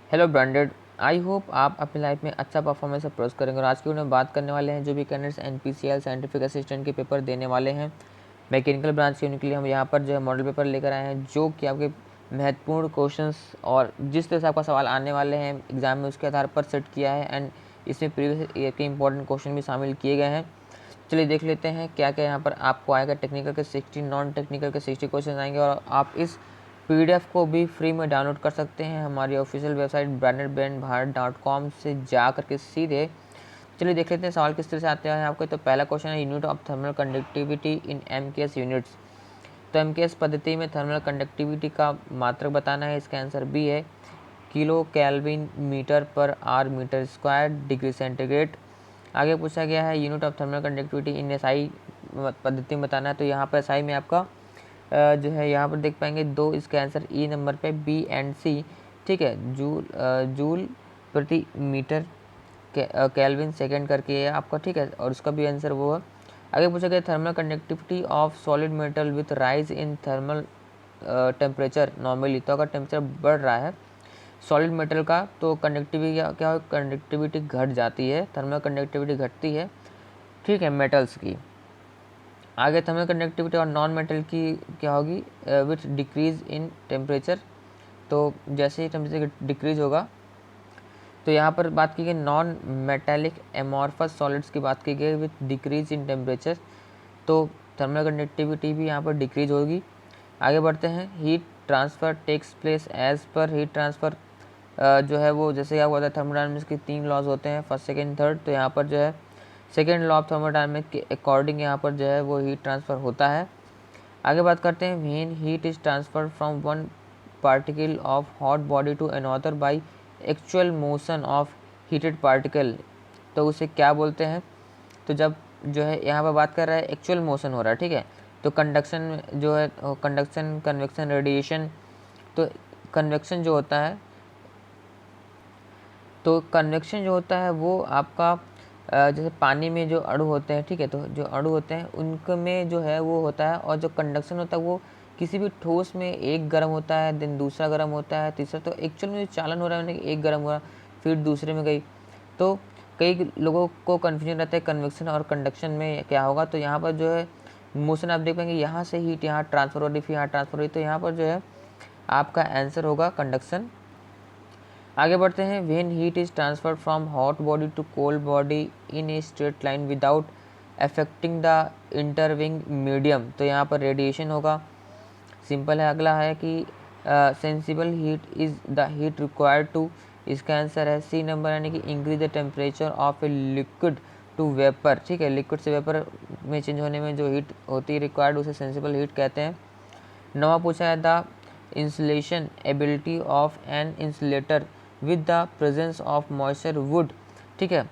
Hello branded, I hope आप अपनी life में अच्छा परफॉर्मेंस अप्रोच करेंगे। और आज की वीडियो में बात करने वाले हैं जो भी कैंडिडेट्स एनपीसीएल साइंटिफिक असिस्टेंट के पेपर देने वाले हैं मैकेनिकल ब्रांच के, उनके लिए हम यहाँ पर जो है मॉडल पेपर लेकर आए हैं जो कि आपके महत्वपूर्ण क्वेश्चंस और जिस तरह से आपका सवाल आने वाले हैं एग्जाम में उसके आधार पर सेट किया है। एंड इसमें प्रीवियस ईयर के इंपॉर्टेंट क्वेश्चन भी शामिल किए गए हैं। चलिए देख लेते हैं क्या क्या यहाँ पर आपको आएगा। टेक्निकल के 60, नॉन टेक्निकल के 60 क्वेश्चन आएंगे और आप इस पीडीएफ को भी फ्री में डाउनलोड कर सकते हैं हमारी ऑफिशियल वेबसाइट brandedbrandbharat.com से जा करके सीधे। चलिए देख लेते हैं सवाल किस तरह से आते हैं आपको। तो पहला क्वेश्चन है unit of thermal conductivity in MKS units. तो एमकेएस पद्धति में थर्मल कंडक्टिविटी का मात्रक बताना है। इसका आंसर बी है kilo kelvin metre per hour metre square degree centigrade. आगे पूछा गया है unit of thermal conductivity in SI पद्धति में बताना है। तो यहाँ पर एसआई में आपका जो है यहाँ पर देख पाएंगे दो, इसका आंसर ई नंबर पे बी एंड सी। ठीक है, जूल प्रति मीटर केल्विन सेकेंड करके है आपका। ठीक है, और उसका भी आंसर वो है। आगे पूछा गया thermal conductivity of solid metal with rise in thermal temperature normally. तो अगर टेम्परेचर बढ़ रहा है सॉलिड मेटल का तो कंडक्टिविटी क्या हो, कंडक्टिविटी घट जाती है, थर्मल कंडक्टिविटी घटती है। ठीक है, मेटल्स की। आगे थर्मल कंडक्टिविटी और नॉन मेटल की क्या होगी, विथ डिक्रीज इन टेम्परेचर। तो जैसे ही टेम्परेचर डिक्रीज होगा तो यहाँ पर बात की गई नॉन मेटेलिक एमॉर्फस सॉलिड्स की बात की गई विथ डिक्रीज इन टेम्परेचर। तो थर्मल कंडक्टिविटी भी यहाँ पर डिक्रीज होगी। आगे बढ़ते हैं, heat transfer takes place as पर हीट ट्रांसफ़र जो है वो जैसे क्या हुआ था थर्मोडायनामिक्स के 3 लॉज होते हैं, फर्स्ट सेकेंड थर्ड। तो यहाँ पर जो है सेकेंड लॉ ऑफ थर्मोडायनामिक्स के अकॉर्डिंग यहाँ पर जो है वो हीट ट्रांसफ़र होता है। आगे बात करते हैं, when heat is transfer from one particle of hot body to another by actual motion of heated particle, तो उसे क्या बोलते हैं। तो जब जो है यहाँ पर बात कर रहा है एक्चुअल मोशन हो रहा है। ठीक है, तो कंडक्शन जो है कंडक्शन, कन्वेक्शन, रेडिएशन। तो कन्वेक्शन जो होता है, तो कन्वेक्शन जो होता है वो आपका जैसे पानी में जो अणु होते हैं, ठीक है, तो जो अणु होते हैं उनमें जो है वो होता है। और जो कंडक्शन होता है वो किसी भी ठोस में एक गर्म होता है, देन दूसरा गर्म होता है, तीसरा। तो एक्चुअल में जो चालन हो रहा है एक गर्म हुआ फिर दूसरे में गई। तो कई लोगों को कन्फ्यूजन रहता है कन्वेक्शन और कंडक्शन में क्या होगा। तो यहाँ पर जो है मोशन आप देख पाएंगे, यहाँ से हीट यहाँ ट्रांसफर हो रही, फिर यहाँ ट्रांसफर हो रही। तो यहाँ पर जो है आपका आंसर होगा कंडक्शन। आगे बढ़ते हैं, when heat is transferred from hot body to cold body in a straight line without affecting the intervening medium. तो यहाँ पर रेडिएशन होगा, सिंपल है। अगला है कि sensible heat is the heat required to, इसका आंसर है सी नंबर, यानी कि increase the temperature of a liquid to vapour. ठीक है, लिक्विड से वेपर में चेंज होने में जो हीट होती है रिक्वायर्ड उसे सेंसिबल हीट कहते हैं। नवा पूछा है the insulation ability of an insulator with the presence of moisture would. ठीक है,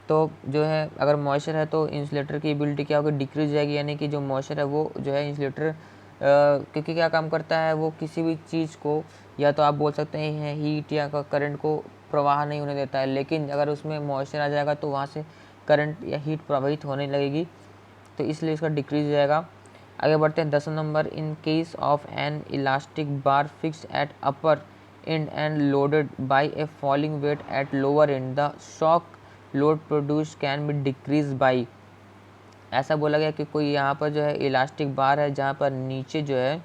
तो जो है अगर मॉइस्चर है तो इंसुलेटर की एबिलिटी क्या होगी, डिक्रीज जाएगी। यानी कि जो मॉइस्चर है वो जो है इंसुलेटर क्योंकि क्या काम करता है, वो किसी भी चीज़ को या तो आप बोल सकते हैं हीट या करंट को प्रवाह नहीं होने देता है। लेकिन अगर उसमें मॉइस्चर आ जाएगा तो वहाँ से करंट या हीट प्रवाहित होने लगेगी, तो इसलिए इसका डिक्रीज हो जाएगा। आगे बढ़ते हैं 10 number, in case of an elastic bar fix at upper end and loaded by a falling weight at lower end the shock load produce can be decrease by. ऐसा बोला गया कि कोई यहाँ पर जो है इलास्टिक बार है जहाँ पर नीचे जो है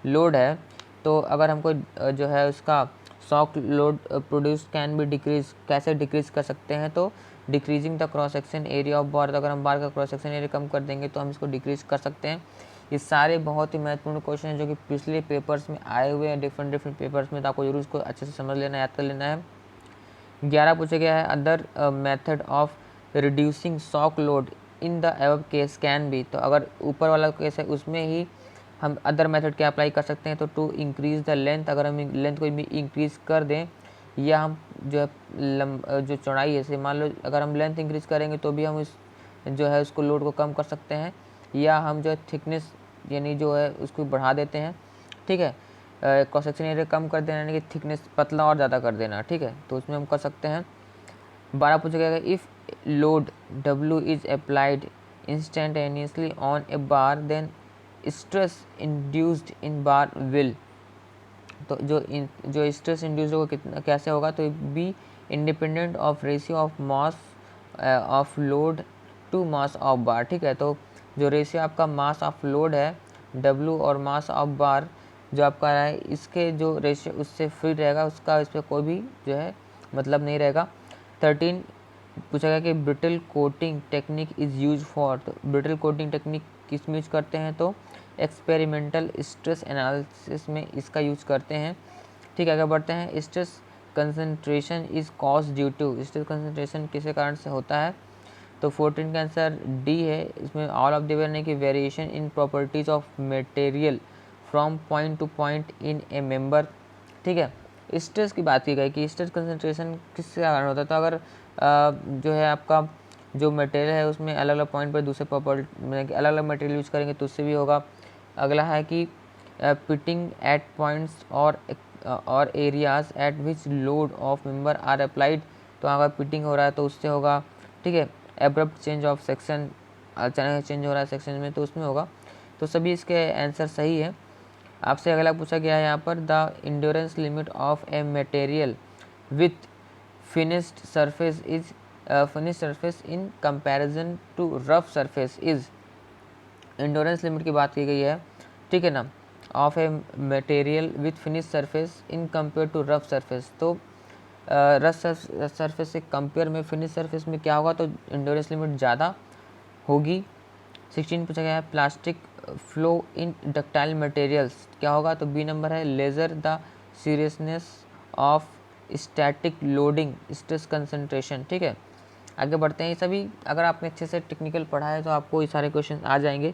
लोड है, तो अगर हमको जो है उसका shock load produce can be decrease, कैसे डिक्रीज कर सकते हैं, तो decreasing the cross section area of बार। अगर हम बार का क्रॉस सेक्शन एरिया कम कर देंगे तो हम इसको डिक्रीज कर सकते हैं। ये सारे बहुत ही महत्वपूर्ण क्वेश्चन हैं जो कि पिछले पेपर्स में आए हुए हैं, डिफरेंट पेपर्स में। तो आपको जरूर इसको अच्छे से समझ लेना, याद कर लेना है। 11 पूछा गया है, other method of reducing shock load in the above case can be. तो अगर ऊपर वाला केस है उसमें ही हम अदर मेथड क्या अप्लाई कर सकते हैं, तो टू इंक्रीज द लेंथ, अगर हम लेंथ को भी इंक्रीज कर दें, या हम जो है जो चौड़ाई है, जैसे मान लो अगर हम लेंथ इंक्रीज करेंगे तो भी हम इस जो है उसको लोड को कम कर सकते हैं, या हम जो है थिकनेस यानी जो है उसको बढ़ा देते हैं। ठीक है, क्रॉस सेक्शन एरिया कम कर देना यानी कि थिकनेस पतला और ज़्यादा कर देना। ठीक है, तो उसमें हम कर सकते हैं। 12 पूछा गया, if load W is applied instantaneously on a bar then stress induced in bar will. तो जो स्ट्रेस इंड्यूस होगा कितना कैसे होगा, तो B independent of ratio of mass of load to mass of bar. ठीक है, तो जो रेशियो आपका मास ऑफ लोड है W और मास ऑफ बार जो आपका है, इसके जो रेशियो उससे फ्री रहेगा, उसका इस पर कोई भी जो है मतलब नहीं रहेगा। 13 पूछा गया कि brittle coating technique is use for, तो ब्रिटल कोटिंग टेक्निक किस में यूज करते हैं, तो एक्सपेरिमेंटल स्ट्रेस एनालिसिस में इसका यूज करते हैं। ठीक है, आगे बढ़ते हैं। Stress concentration is cause due to, stress concentration किस कारण से होता है, तो 14 का आंसर डी है। इसमें ऑल ऑफ द यानी कि variation in properties of material from point two point in A member. ठीक है, स्ट्रेस की बात की गई कि स्ट्रेस कंसंट्रेशन किसके कारण होता है, तो अगर जो है आपका जो मटेरियल है उसमें अलग अलग पॉइंट पर दूसरे प्रॉपर्टी मतलब अलग अलग मटेरियल यूज करेंगे तो उससे भी होगा। अगला है कि पिटिंग एट पॉइंट्स और areas at which load of member are applied, तो अगर पिटिंग हो रहा है तो उससे होगा। ठीक है, एब्रप्ट चेंज ऑफ सेक्शन, अचानक चेंज हो रहा है सेक्शन में तो उसमें होगा। तो सभी इसके आंसर सही है। आपसे अगला पूछा गया है यहाँ पर, the endurance limit of a material with finished surface is finished surface in comparison to rough surface is, endurance limit की बात की गई है। ठीक है ना, of a material with finish surface in compare to rough surface, तो rough surface से कंपेयर में फिनिश सरफेस में क्या होगा, तो इंड्योरेंस लिमिट ज़्यादा होगी। 16 पूछा गया है, plastic flow in ductile materials क्या होगा, तो बी नंबर है lesser the seriousness of static loading stress concentration. ठीक है, आगे बढ़ते हैं। ये सभी अगर आपने अच्छे से टेक्निकल पढ़ा है तो आपको ये सारे क्वेश्चन आ जाएंगे।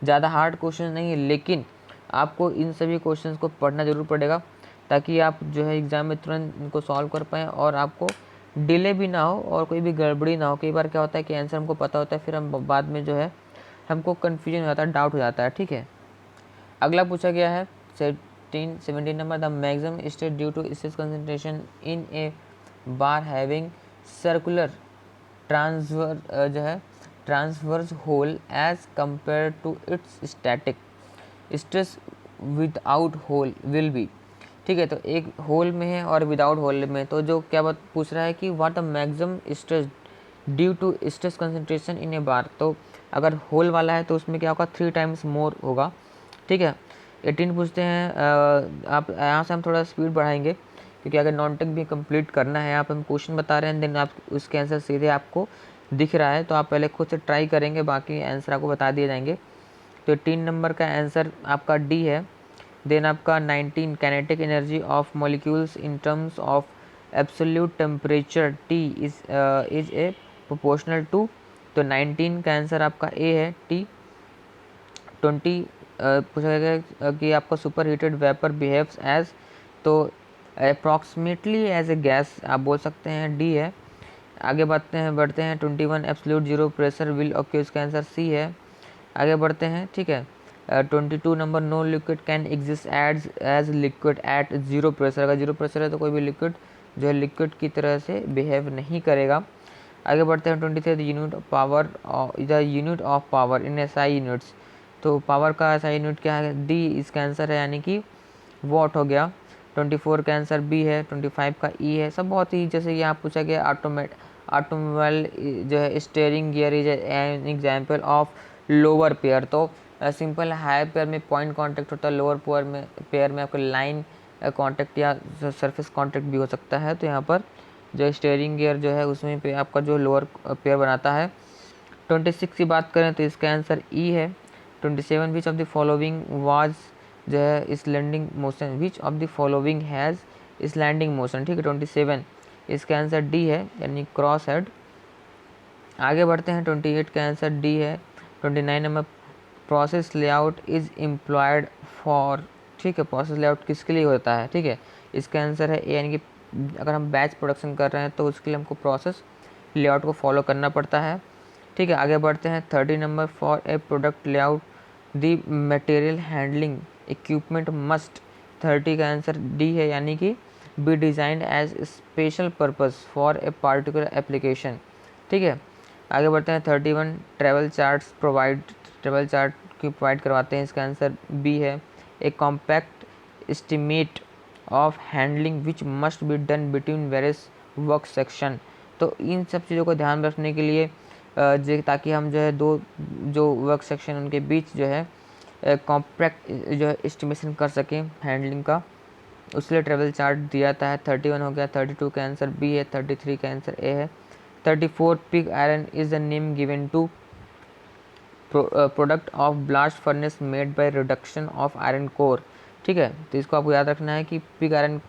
ज़्यादा हार्ड क्वेश्चन नहीं है, लेकिन आपको इन सभी क्वेश्चंस को पढ़ना जरूर पड़ेगा ताकि आप जो है एग्ज़ाम में तुरंत इनको सॉल्व कर पाएँ और आपको डिले भी ना हो और कोई भी गड़बड़ी ना हो। कई बार क्या होता है कि आंसर हमको पता होता है, फिर हम बाद में जो है हमको कन्फ्यूजन हो जाता है, डाउट हो जाता है। ठीक है, अगला पूछा गया है 17 number, the maximum stress due to stress concentration in a bar having circular transfer जो है transverse hole as compare to its static stress without hole will be. ठीक है, तो एक होल में है और विदाउट होल में, तो जो क्या बात पूछ रहा है कि what the maximum stress due to stress concentration in a bar, तो अगर होल वाला है तो उसमें क्या होगा 3 टाइम्स मोर होगा। ठीक है, 18 पूछते हैं, आप यहाँ से हम थोड़ा स्पीड बढ़ाएंगे क्योंकि अगर नॉन टेक भी कंप्लीट करना है, आप हम क्वेश्चन बता रहे हैं देन आप उसके आंसर सीधे आपको दिख रहा है, तो आप पहले खुद से ट्राई करेंगे, बाकी आंसर आपको बता दिए जाएंगे। तो 3 नंबर का आंसर आपका डी है। देन आपका 19 kinetic energy of molecules in terms of absolute temperature T is a proportional to, तो 19 का आंसर आपका ए है टी। 20 पूछा गया कि आपका super heated vapour behaves as, तो अप्रॉक्सीमेटली एज ए गैस आप बोल सकते हैं, डी है। आगे बढ़ते हैं 21 absolute zero pressure will okay, इसका आंसर सी है। आगे बढ़ते हैं। ठीक है, 22 number, no liquid can exist as liquid at zero pressure, अगर जीरो प्रेशर है तो कोई भी लिक्विड जो है लिक्विड की तरह से बिहेव नहीं करेगा। आगे बढ़ते हैं 23 the unit of power in SI units, तो पावर का एसआई यूनिट क्या है, डी इसका आंसर है यानी कि वॉट हो गया। 24 का आंसर बी है। 25 का ई है। सब बहुत ही जैसे यहाँ पूछा गया ऑटोमोबाइल जो है steering gear is an example of lower pair, तो सिंपल हाई पेयर में पॉइंट कांटेक्ट होता है, लोअर पेयर में आपका लाइन कांटेक्ट या सरफेस कांटेक्ट भी हो सकता है। तो यहाँ पर जो स्टीयरिंग गियर जो है उसमें पे आपका जो लोअर पेयर बनाता है। 26 की बात करें तो इसका आंसर ई है। 27 विच ऑफ द फॉलोइंग वाज जो है slanting motion, which of the following has slanting motion. ठीक है, 27 इसका आंसर डी है यानी क्रॉस हेड। आगे बढ़ते हैं 28 का आंसर डी है। 29 number, process layout is employed for. ठीक है, प्रोसेस लेआउट किसके लिए होता है, ठीक है, इसका आंसर है ए, यानी कि अगर हम बैच प्रोडक्शन कर रहे हैं तो उसके लिए हमको प्रोसेस लेआउट को फॉलो करना पड़ता है। ठीक है, आगे बढ़ते हैं 30 number, for a product layout the material handling equipment must. 30 का आंसर डी है यानी कि be designed as special purpose for a particular application. ठीक है, आगे बढ़ते हैं 31, ट्रैवल चार्ट की प्रोवाइड करवाते हैं, इसका आंसर बी है। A compact estimate of handling which must be done between various work section. तो इन सब चीज़ों को ध्यान रखने के लिए ताकि हम जो है दो जो वर्क सेक्शन उनके बीच जो है कॉम्पैक्ट जो है एस्टिमेशन कर सकें हैंडलिंग का, उसके लिए ट्रेवल चार्ट दिया था है। 31 हो गया, 32 का आंसर बी है, 33 का आंसर ए है। 34 pig iron is the name given to product of blast furnace made by reduction of iron core. ठीक है, तो इसको आपको याद रखना है कि पिग आयरन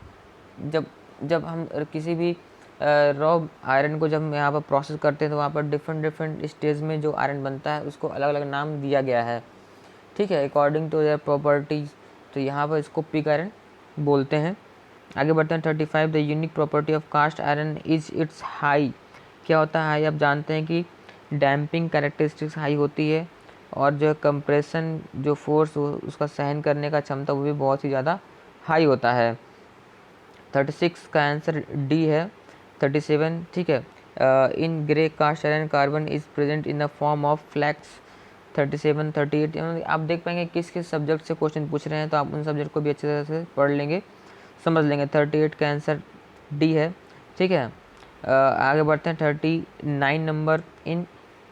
जब जब हम किसी भी रॉ आयरन को जब यहाँ पर प्रोसेस करते हैं तो वहाँ पर डिफरेंट स्टेज में जो आयरन बनता है उसको अलग अलग नाम दिया गया है। ठीक है, अकॉर्डिंग टू देयर प्रॉपर्टीज, तो यहाँ पर इसको पिग आयरन बोलते हैं। आगे बढ़ते हैं 35 the unique property of cast iron is its high. क्या होता है हाई? आप जानते हैं कि डैम्पिंग कैरेक्टरिस्टिक्स हाई होती है और जो कंप्रेशन जो फोर्स उसका सहन करने का क्षमता वो भी बहुत ही ज़्यादा हाई होता है। 36 का आंसर डी है। 37 ठीक है, in grey cast iron carbon is present in the form of flakes. 37 38 आप देख पाएंगे किस किस सब्जेक्ट से क्वेश्चन पूछ रहे हैं, तो आप उन सब्जेक्ट को भी अच्छी तरह से पढ़ लेंगे, समझ लेंगे। 38 का आंसर डी है। ठीक है, आगे बढ़ते हैं 39 number, in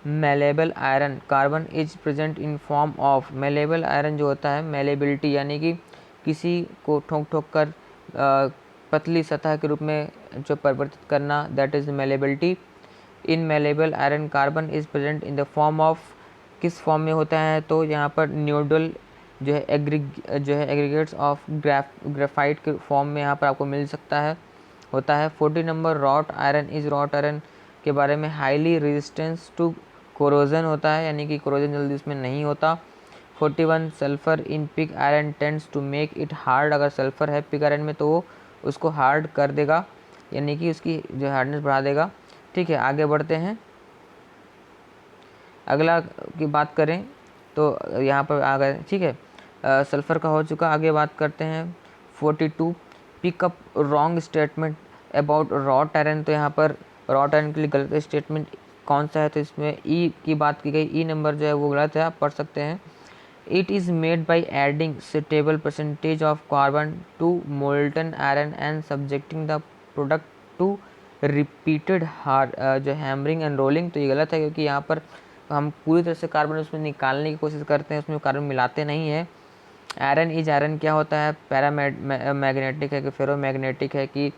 malleable iron carbon is present in form of. Malleable iron जो होता है मेलेबिलिटी यानी कि किसी को ठोक ठोक कर पतली सतह के रूप में जो परिवर्तित करना, that is malleability. In malleable iron carbon is present in the form of, किस फॉर्म में होता है? तो यहाँ पर न्यूडल जो है एग्रीगेट्स ऑफ ग्रेफाइट के फॉर्म में यहाँ पर आपको मिल सकता है, होता है। 40 number, wrought iron is wrought iron के बारे में हाईली रेजिस्टेंस टू कोरोजन होता है, यानी कि कोरोजन जल्दी इसमें नहीं होता। 41 sulphur in pig iron tends to make it hard. अगर सल्फर है पिग आयरन में तो वो उसको हार्ड कर देगा, यानी कि उसकी जो हार्डनेस बढ़ा देगा। ठीक है, आगे बढ़ते हैं। अगला की बात करें तो यहाँ पर आ गए। ठीक है, सल्फ़र का हो चुका, आगे बात करते हैं 42 pickup wrong statement about wrought iron. तो यहाँ पर रॉट आयरन के लिए गलत स्टेटमेंट कौन सा है? तो इसमें ई की बात की गई, ई नंबर जो है वो गलत है, आप पढ़ सकते हैं। It is made by adding suitable percentage of carbon to molten iron and subjecting the product to repeated जो हैमरिंग एंड रोलिंग। तो ये गलत है क्योंकि यहाँ पर हम पूरी तरह से कार्बन उसमें निकालने की कोशिश करते हैं, उसमें कार्बन मिलाते नहीं है। आयरन इज आयरन क्या होता है? मैग्नेटिक है कि फेरोमैग्नेटिक है कि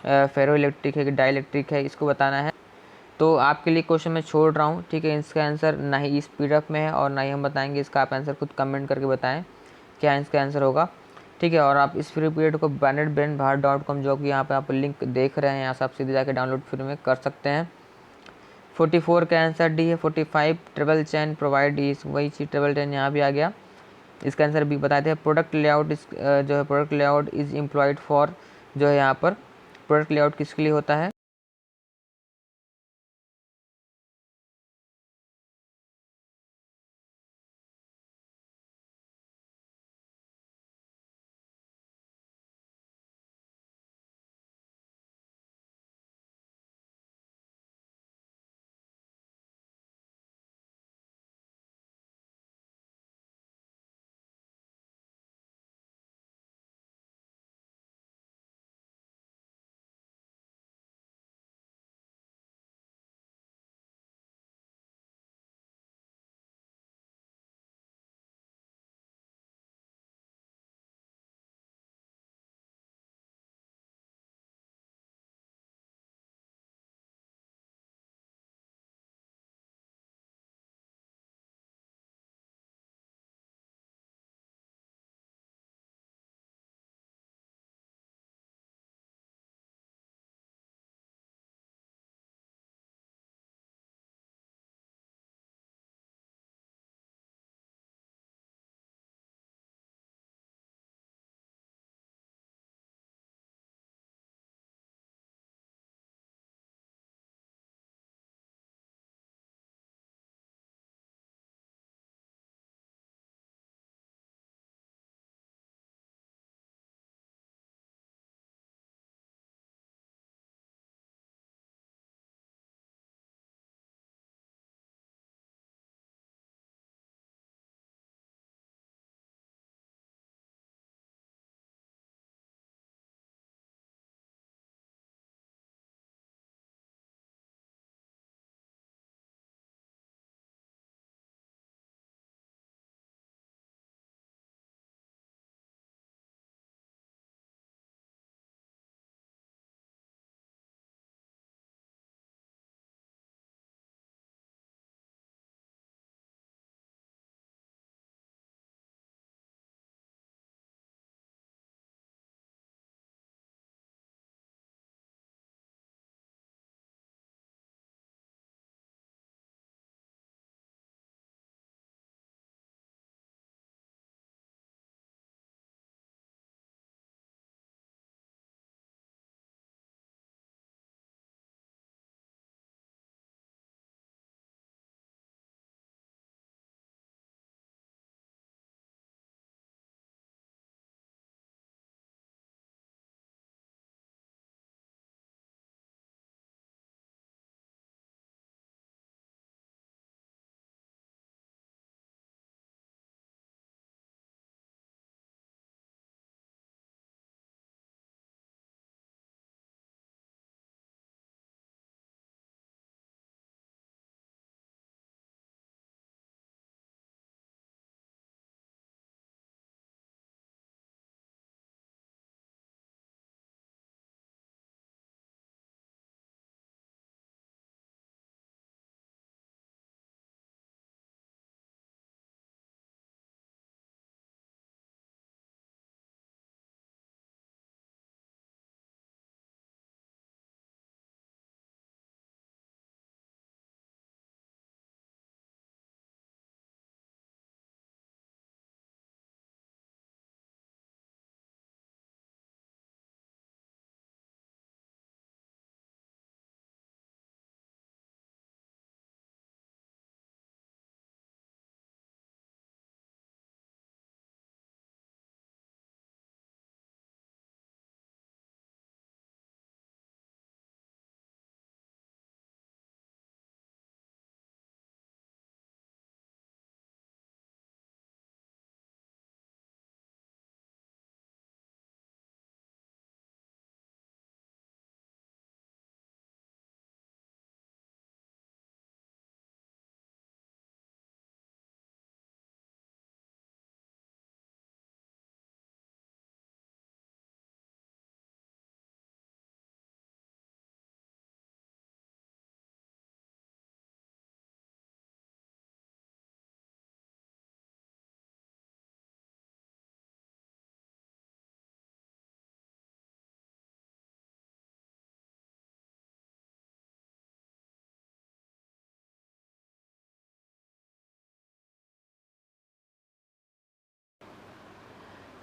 फेरो इलेक्ट्रिक है कि डाइलेक्ट्रिक है, इसको बताना है। तो आपके लिए क्वेश्चन मैं छोड़ रहा हूँ। ठीक है, इसका आंसर ना ही इस पीडीएफ में है और ना ही हम बताएंगे इसका, आप आंसर खुद कमेंट करके बताएं क्या इसका आंसर होगा। ठीक है, और आप इस फ्री पीरियड को BannerBrainBharat.com जो कि यहाँ पे आप लिंक देख रहे हैं, यहाँ से आप सीधे जाकर डाउनलोड फ्री में कर सकते हैं। 44 का आंसर डी है। 45 ट्रेवल चैन प्रोवाइड इज, वही चीज ट्रेवल चैन यहाँ भी आ गया। इसका आंसर भी बताते हैं। प्रोडक्ट लेआउट जो है product layout is employed for, जो है यहाँ पर प्रोडक्ट लेआउट किसके लिए होता है?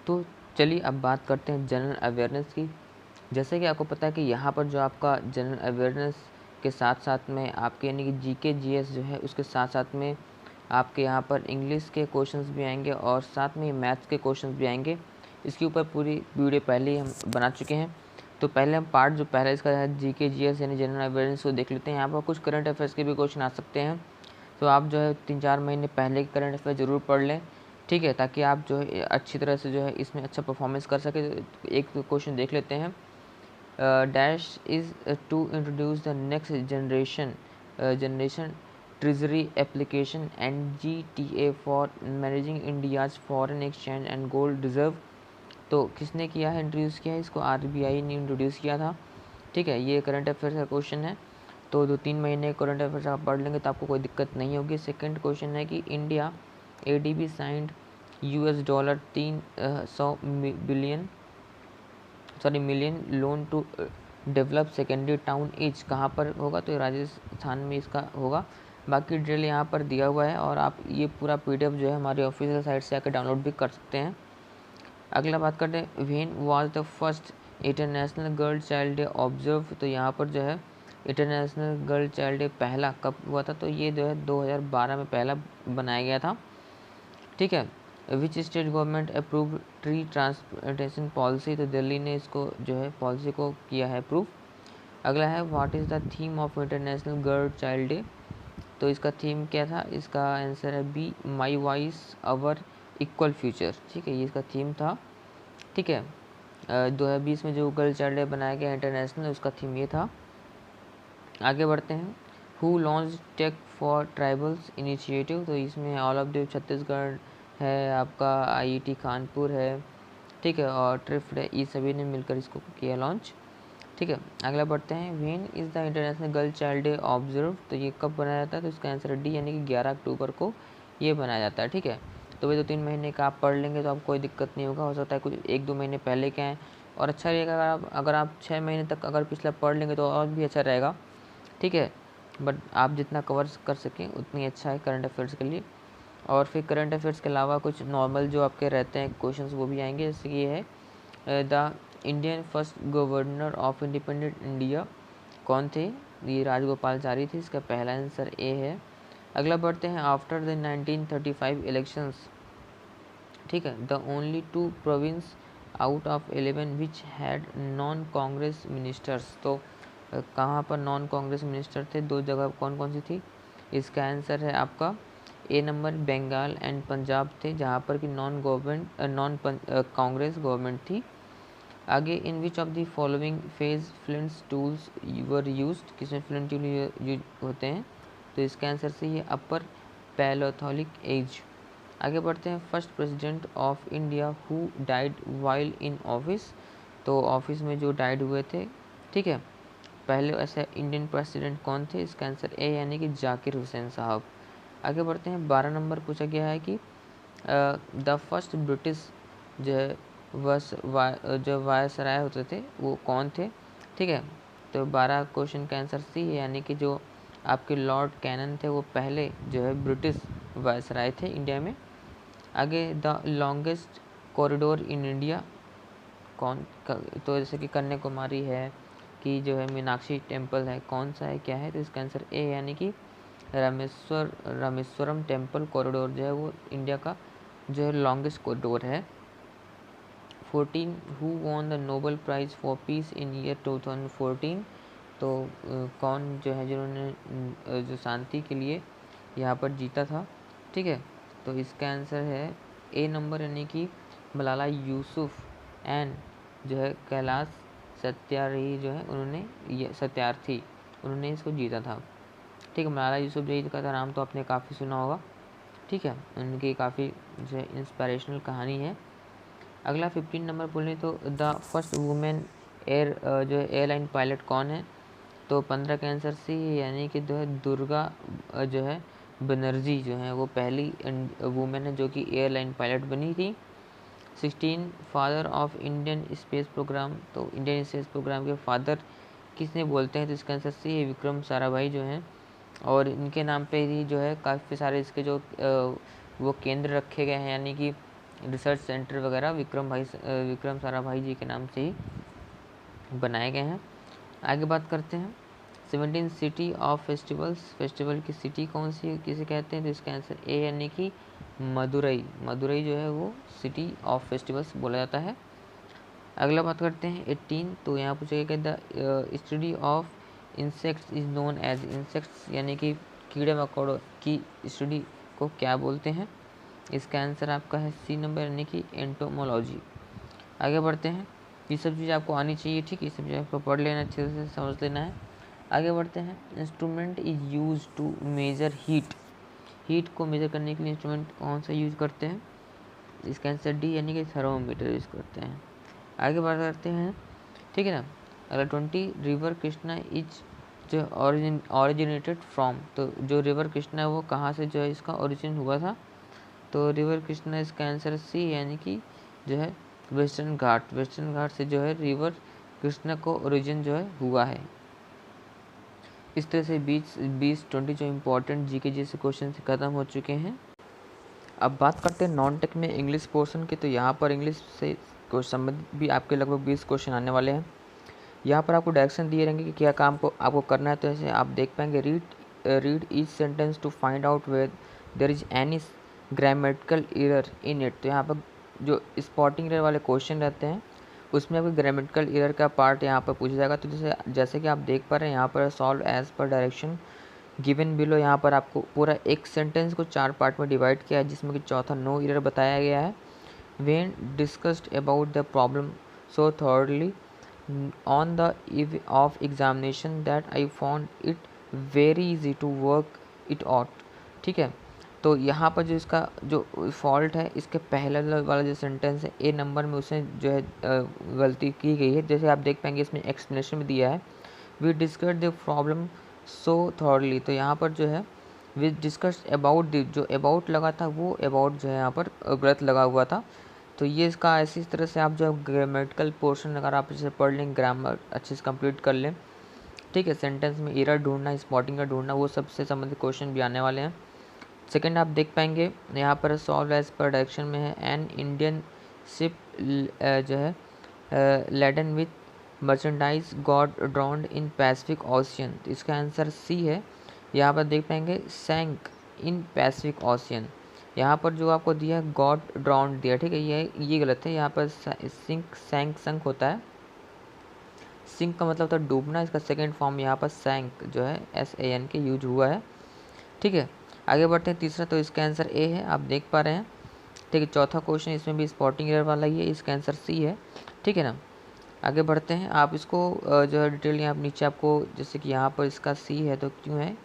तो चलिए अब बात करते हैं जनरल अवेयरनेस की। जैसे कि आपको पता है कि यहाँ पर जो आपका जनरल अवेयरनेस के साथ साथ में आपके यानी कि जीके जीएस जो है उसके साथ साथ में आपके यहाँ पर इंग्लिश के क्वेश्चंस भी आएंगे और साथ में मैथ्स के क्वेश्चंस भी आएंगे। इसके ऊपर पूरी वीडियो पहले ही हम बना चुके हैं। तो पहले हम पार्ट जो पहला इसका है जीके जीएस यानी जनरल अवेयरनेस को देख लेते हैं। यहाँ पर कुछ करंट अफेयर्स के भी क्वेश्चन आ सकते हैं, तो आप जो है 3-4 महीने पहले के करंट अफेयर ज़रूर पढ़ लें, ठीक है, ताकि आप जो है अच्छी तरह से जो है इसमें अच्छा परफॉर्मेंस कर सके। एक क्वेश्चन देख लेते हैं। Dash is to introduce the next generation treasury application NGTA for managing India's foreign exchange and gold reserve. तो किसने किया है, इंट्रोड्यूस किया है इसको? RBI ने इंट्रोड्यूस किया था, ठीक है। ये करंट अफेयर्स का क्वेश्चन है, तो 2-3 महीने करंट अफेयर्स आप पढ़ लेंगे तो आपको कोई दिक्कत नहीं होगी। सेकंड क्वेश्चन है कि India ADB signed $300 million loan to develop secondary town is कहाँ पर होगा? तो राजस्थान में इसका होगा। बाकी डिटेल यहाँ पर दिया हुआ है और आप ये पूरा PDF जो है हमारी ऑफिशियल साइट से आकर डाउनलोड भी कर सकते हैं। अगला बात करते हैं, when was the first international girl child day observe. तो यहाँ पर जो है इंटरनेशनल गर्ल चाइल्ड डे पहला कब हुआ था? तो ये जो है 2012 में पहला बनाया गया था, ठीक है। Which state government approve tree transplantation policy? तो दिल्ली ने इसको जो है पॉलिसी को किया है अप्रूव। अगला है, what is the theme of international girl child day? तो इसका थीम क्या था? इसका आंसर है B, my voice our equal future, ठीक है, ये इसका थीम था, ठीक है। 2020 में जो गर्ल चाइल्ड डे बनाया गया इंटरनेशनल, उसका थीम ये था। आगे बढ़ते हैं, who launch tech for tribals initiative? तो इसमें ऑल ऑफ द छत्तीसगढ़ है, आपका IIT कानपुर है, ठीक है, और ट्रिफ्ट है, ये सभी ने मिलकर इसको किया लॉन्च, ठीक है। अगला बढ़ते हैं, when is the international girl child day observe? तो ये कब बनाया जाता है? तो इसका आंसर है डी, यानी कि 11 अक्टूबर को ये बनाया जाता है, ठीक है। तो वही 2-3 महीने का आप पढ़ लेंगे तो आपको कोई दिक्कत नहीं होगा। हो सकता है कुछ 1-2 महीने पहले के आएँ और अच्छा रहेगा अगर आप 6 महीने तक अगर पिछला पढ़ लेंगे तो और भी अच्छा रहेगा, ठीक है। बट आप जितना कवर कर सकें उतनी अच्छा है करंट अफेयर्स के लिए। और फिर करंट अफेयर्स के अलावा कुछ नॉर्मल जो आपके रहते हैं क्वेश्चंस वो भी आएंगे। जैसे कि ये है, the Indian first governor of independent India कौन थे? ये राजगोपालचारी थे, इसका पहला आंसर ए है। अगला बढ़ते हैं, आफ्टर द 1935 इलेक्शंस, ठीक है, the only 2 province out of 11 which had non Congress ministers. तो कहाँ पर नॉन कांग्रेस मिनिस्टर थे? 2 जगह कौन कौन सी थी? इसका आंसर है आपका A number, Bengal and Punjab थे, जहाँ पर कि नॉन कांग्रेस गवर्नमेंट थी। आगे, in which of the following phase flints tools were used? किसमें फ्लिंट टूल यूज होते हैं? तो इसका आंसर सही है अपर पैलोथोलिक एज। आगे बढ़ते हैं, first president of India who died while in office. तो ऑफिस में जो डाइड हुए थे, ठीक है, पहले ऐसे इंडियन प्रेसिडेंट कौन थे? इसका आंसर ए, यानी कि जाकिर हुसैन साहब। आगे बढ़ते हैं, 12 नंबर पूछा गया है कि द फर्स्ट ब्रिटिश जो है जो वायसराय होते थे वो कौन थे, ठीक है। तो 12 क्वेश्चन का आंसर सी है, यानी कि जो आपके लॉर्ड कैनन थे वो पहले जो है ब्रिटिश वायसराय थे इंडिया में। आगे, the longest corridor in India तो जैसे कि कन्याकुमारी है कि जो है मीनाक्षी टेम्पल है, कौन सा है, क्या है? तो इसका आंसर ए, यानी कि रामेश्वरम टेम्पल कॉरिडोर जो है वो इंडिया का जो है लॉन्गेस्ट कॉरिडोर है। 14, who won the Nobel prize for piece in year 2014? तो कौन जो है जिन्होंने जो शांति के लिए यहाँ पर जीता था, ठीक है। तो इसका आंसर है ए नंबर, यानी कि मलाला यूसुफ एंड जो है कैलाश सत्यार्थी जो है उन्होंने इसको जीता था, ठीक है। मलाला यूसुफजई का नाम तो आपने काफ़ी सुना होगा, ठीक है, उनकी काफ़ी जो है इंस्पिरेशनल कहानी है। अगला 15 नंबर बोलें तो द फर्स्ट वुमेन जो है एयरलाइन पायलट कौन है? तो 15 का आंसर सी है, यानी कि जो है दुर्गा जो है बनर्जी जो है वो पहली वुमेन है जो कि एयरलाइन पायलट बनी थी। 16, father of Indian space programme. तो इंडियन स्पेस प्रोग्राम के फादर किसने बोलते हैं? तो इसका आंसर सी है, विक्रम साराभाई जो हैं, और इनके नाम पे ही जो है काफ़ी सारे इसके जो वो केंद्र रखे गए हैं, यानी कि रिसर्च सेंटर वगैरह विक्रम साराभाई जी के नाम से ही बनाए गए हैं। आगे बात करते हैं 17 सिटी ऑफ फेस्टिवल्स, फेस्टिवल की सिटी कौन सी किसे कहते हैं, तो इसका आंसर ए यानी कि मदुरई। मदुरई जो है वो सिटी ऑफ फेस्टिवल्स बोला जाता है। अगला बात करते हैं 18, तो यहाँ पूछेगा the study of insects is known as, insects यानी कि कीड़े मकोड़ों की स्टडी को क्या बोलते हैं, इसका आंसर आपका है सी नंबर यानी कि एंटोमोलॉजी। आगे बढ़ते हैं, ये सब चीज़ आपको आनी चाहिए, ठीक है, ये सब चीज़ आपको पढ़ लेना, अच्छे से समझ लेना है। आगे बढ़ते हैं, instrument is use to measure heat, heat को मेजर करने के लिए इंस्ट्रूमेंट कौन सा यूज करते हैं, इसका आंसर डी यानी कि थर्मोमीटर यूज करते हैं। आगे बात करते हैं, ठीक है ना। अगला 20, रिवर कृष्णा इज जो ऑरिजिनेटेड फ्रॉम, तो जो रिवर कृष्णा है वो कहाँ से जो है इसका ओरिजिन हुआ था, तो रिवर कृष्णा इसका आंसर सी यानी कि जो है वेस्टर्न घाट, वेस्टर्न घाट से जो है रिवर कृष्णा को ओरिजिन जो है हुआ है। इस तरह से 20 जो इम्पोर्टेंट जीके जैसे क्वेश्चन ख़त्म हो चुके हैं। अब बात करते हैं नॉन टेक में इंग्लिश पोर्शन के, तो यहाँ पर इंग्लिश से संबंधित भी आपके लगभग 20 क्वेश्चन आने वाले हैं। यहाँ पर आपको डायरेक्शन दिए रहेंगे कि क्या काम को आपको करना है, तो ऐसे आप देख पाएंगे, read each sentence to find out where there is any grammatical error in it, तो यहाँ पर जो स्पॉटिंग एरर वाले क्वेश्चन रहते हैं उसमें आपको ग्रामेटिकल एरर का पार्ट यहाँ पर पूछा जाएगा। तो जैसे कि आप देख पा रहे हैं यहाँ पर solve as per direction given below, यहाँ पर आपको पूरा एक सेंटेंस को 4 पार्ट में डिवाइड किया है, जिसमें कि चौथा नो एरर बताया गया है। When discussed about the problem so thoroughly on the eve of examination that I found it very easy to work it out, ठीक है। तो यहाँ पर जो इसका जो फॉल्ट है, इसके पहले वाला जो सेंटेंस है ए नंबर में, उसने जो है गलती की गई है। जैसे आप देख पाएंगे इसमें एक्सप्लेनेशन में दिया है, we discuss the problem so thoroughly, तो यहाँ पर जो है वी डिस्कस अबाउट द, जो अबाउट लगा था वो अबाउट जो है यहाँ पर गलत लगा हुआ था। तो ये इसका इस तरह से आप जो ग्रामेटिकल पोर्शन अगर आप इसे पढ़ लें, ग्रामर अच्छे से कंप्लीट कर लें, ठीक है, सेंटेंस में एरर ढूंढना, स्पॉटिंग का ढूंढना, वो सबसे संबंधित क्वेश्चन भी आने वाले हैं। सेकंड आप देख पाएंगे यहाँ पर सॉल्व एज पर डायरेक्शन में है, एन इंडियन शिप जो है laden with merchandise got drowned in Pacific ocean, तो इसका आंसर सी है। यहाँ पर देख पाएंगे सैंक इन पैसिफिक ओशियन, यहाँ पर जो आपको दिया है गॉड ड्राउंड दिया, ठीक है, ये गलत है। यहाँ पर सैंक होता है, सिंक का मतलब होता है डूबना, इसका सेकंड फॉर्म यहाँ पर सैंक जो है SAN के यूज हुआ है, ठीक है। आगे बढ़ते हैं तीसरा, तो इसका आंसर ए है, आप देख पा रहे हैं, ठीक है। चौथा क्वेश्चन इसमें भी स्पॉटिंग एरर वाला ही है, इसका आंसर सी है, ठीक है ना। आगे बढ़ते हैं, आप इसको जो है डिटेल यहाँ नीचे आपको, जैसे कि यहाँ पर इसका सी है तो क्यों है,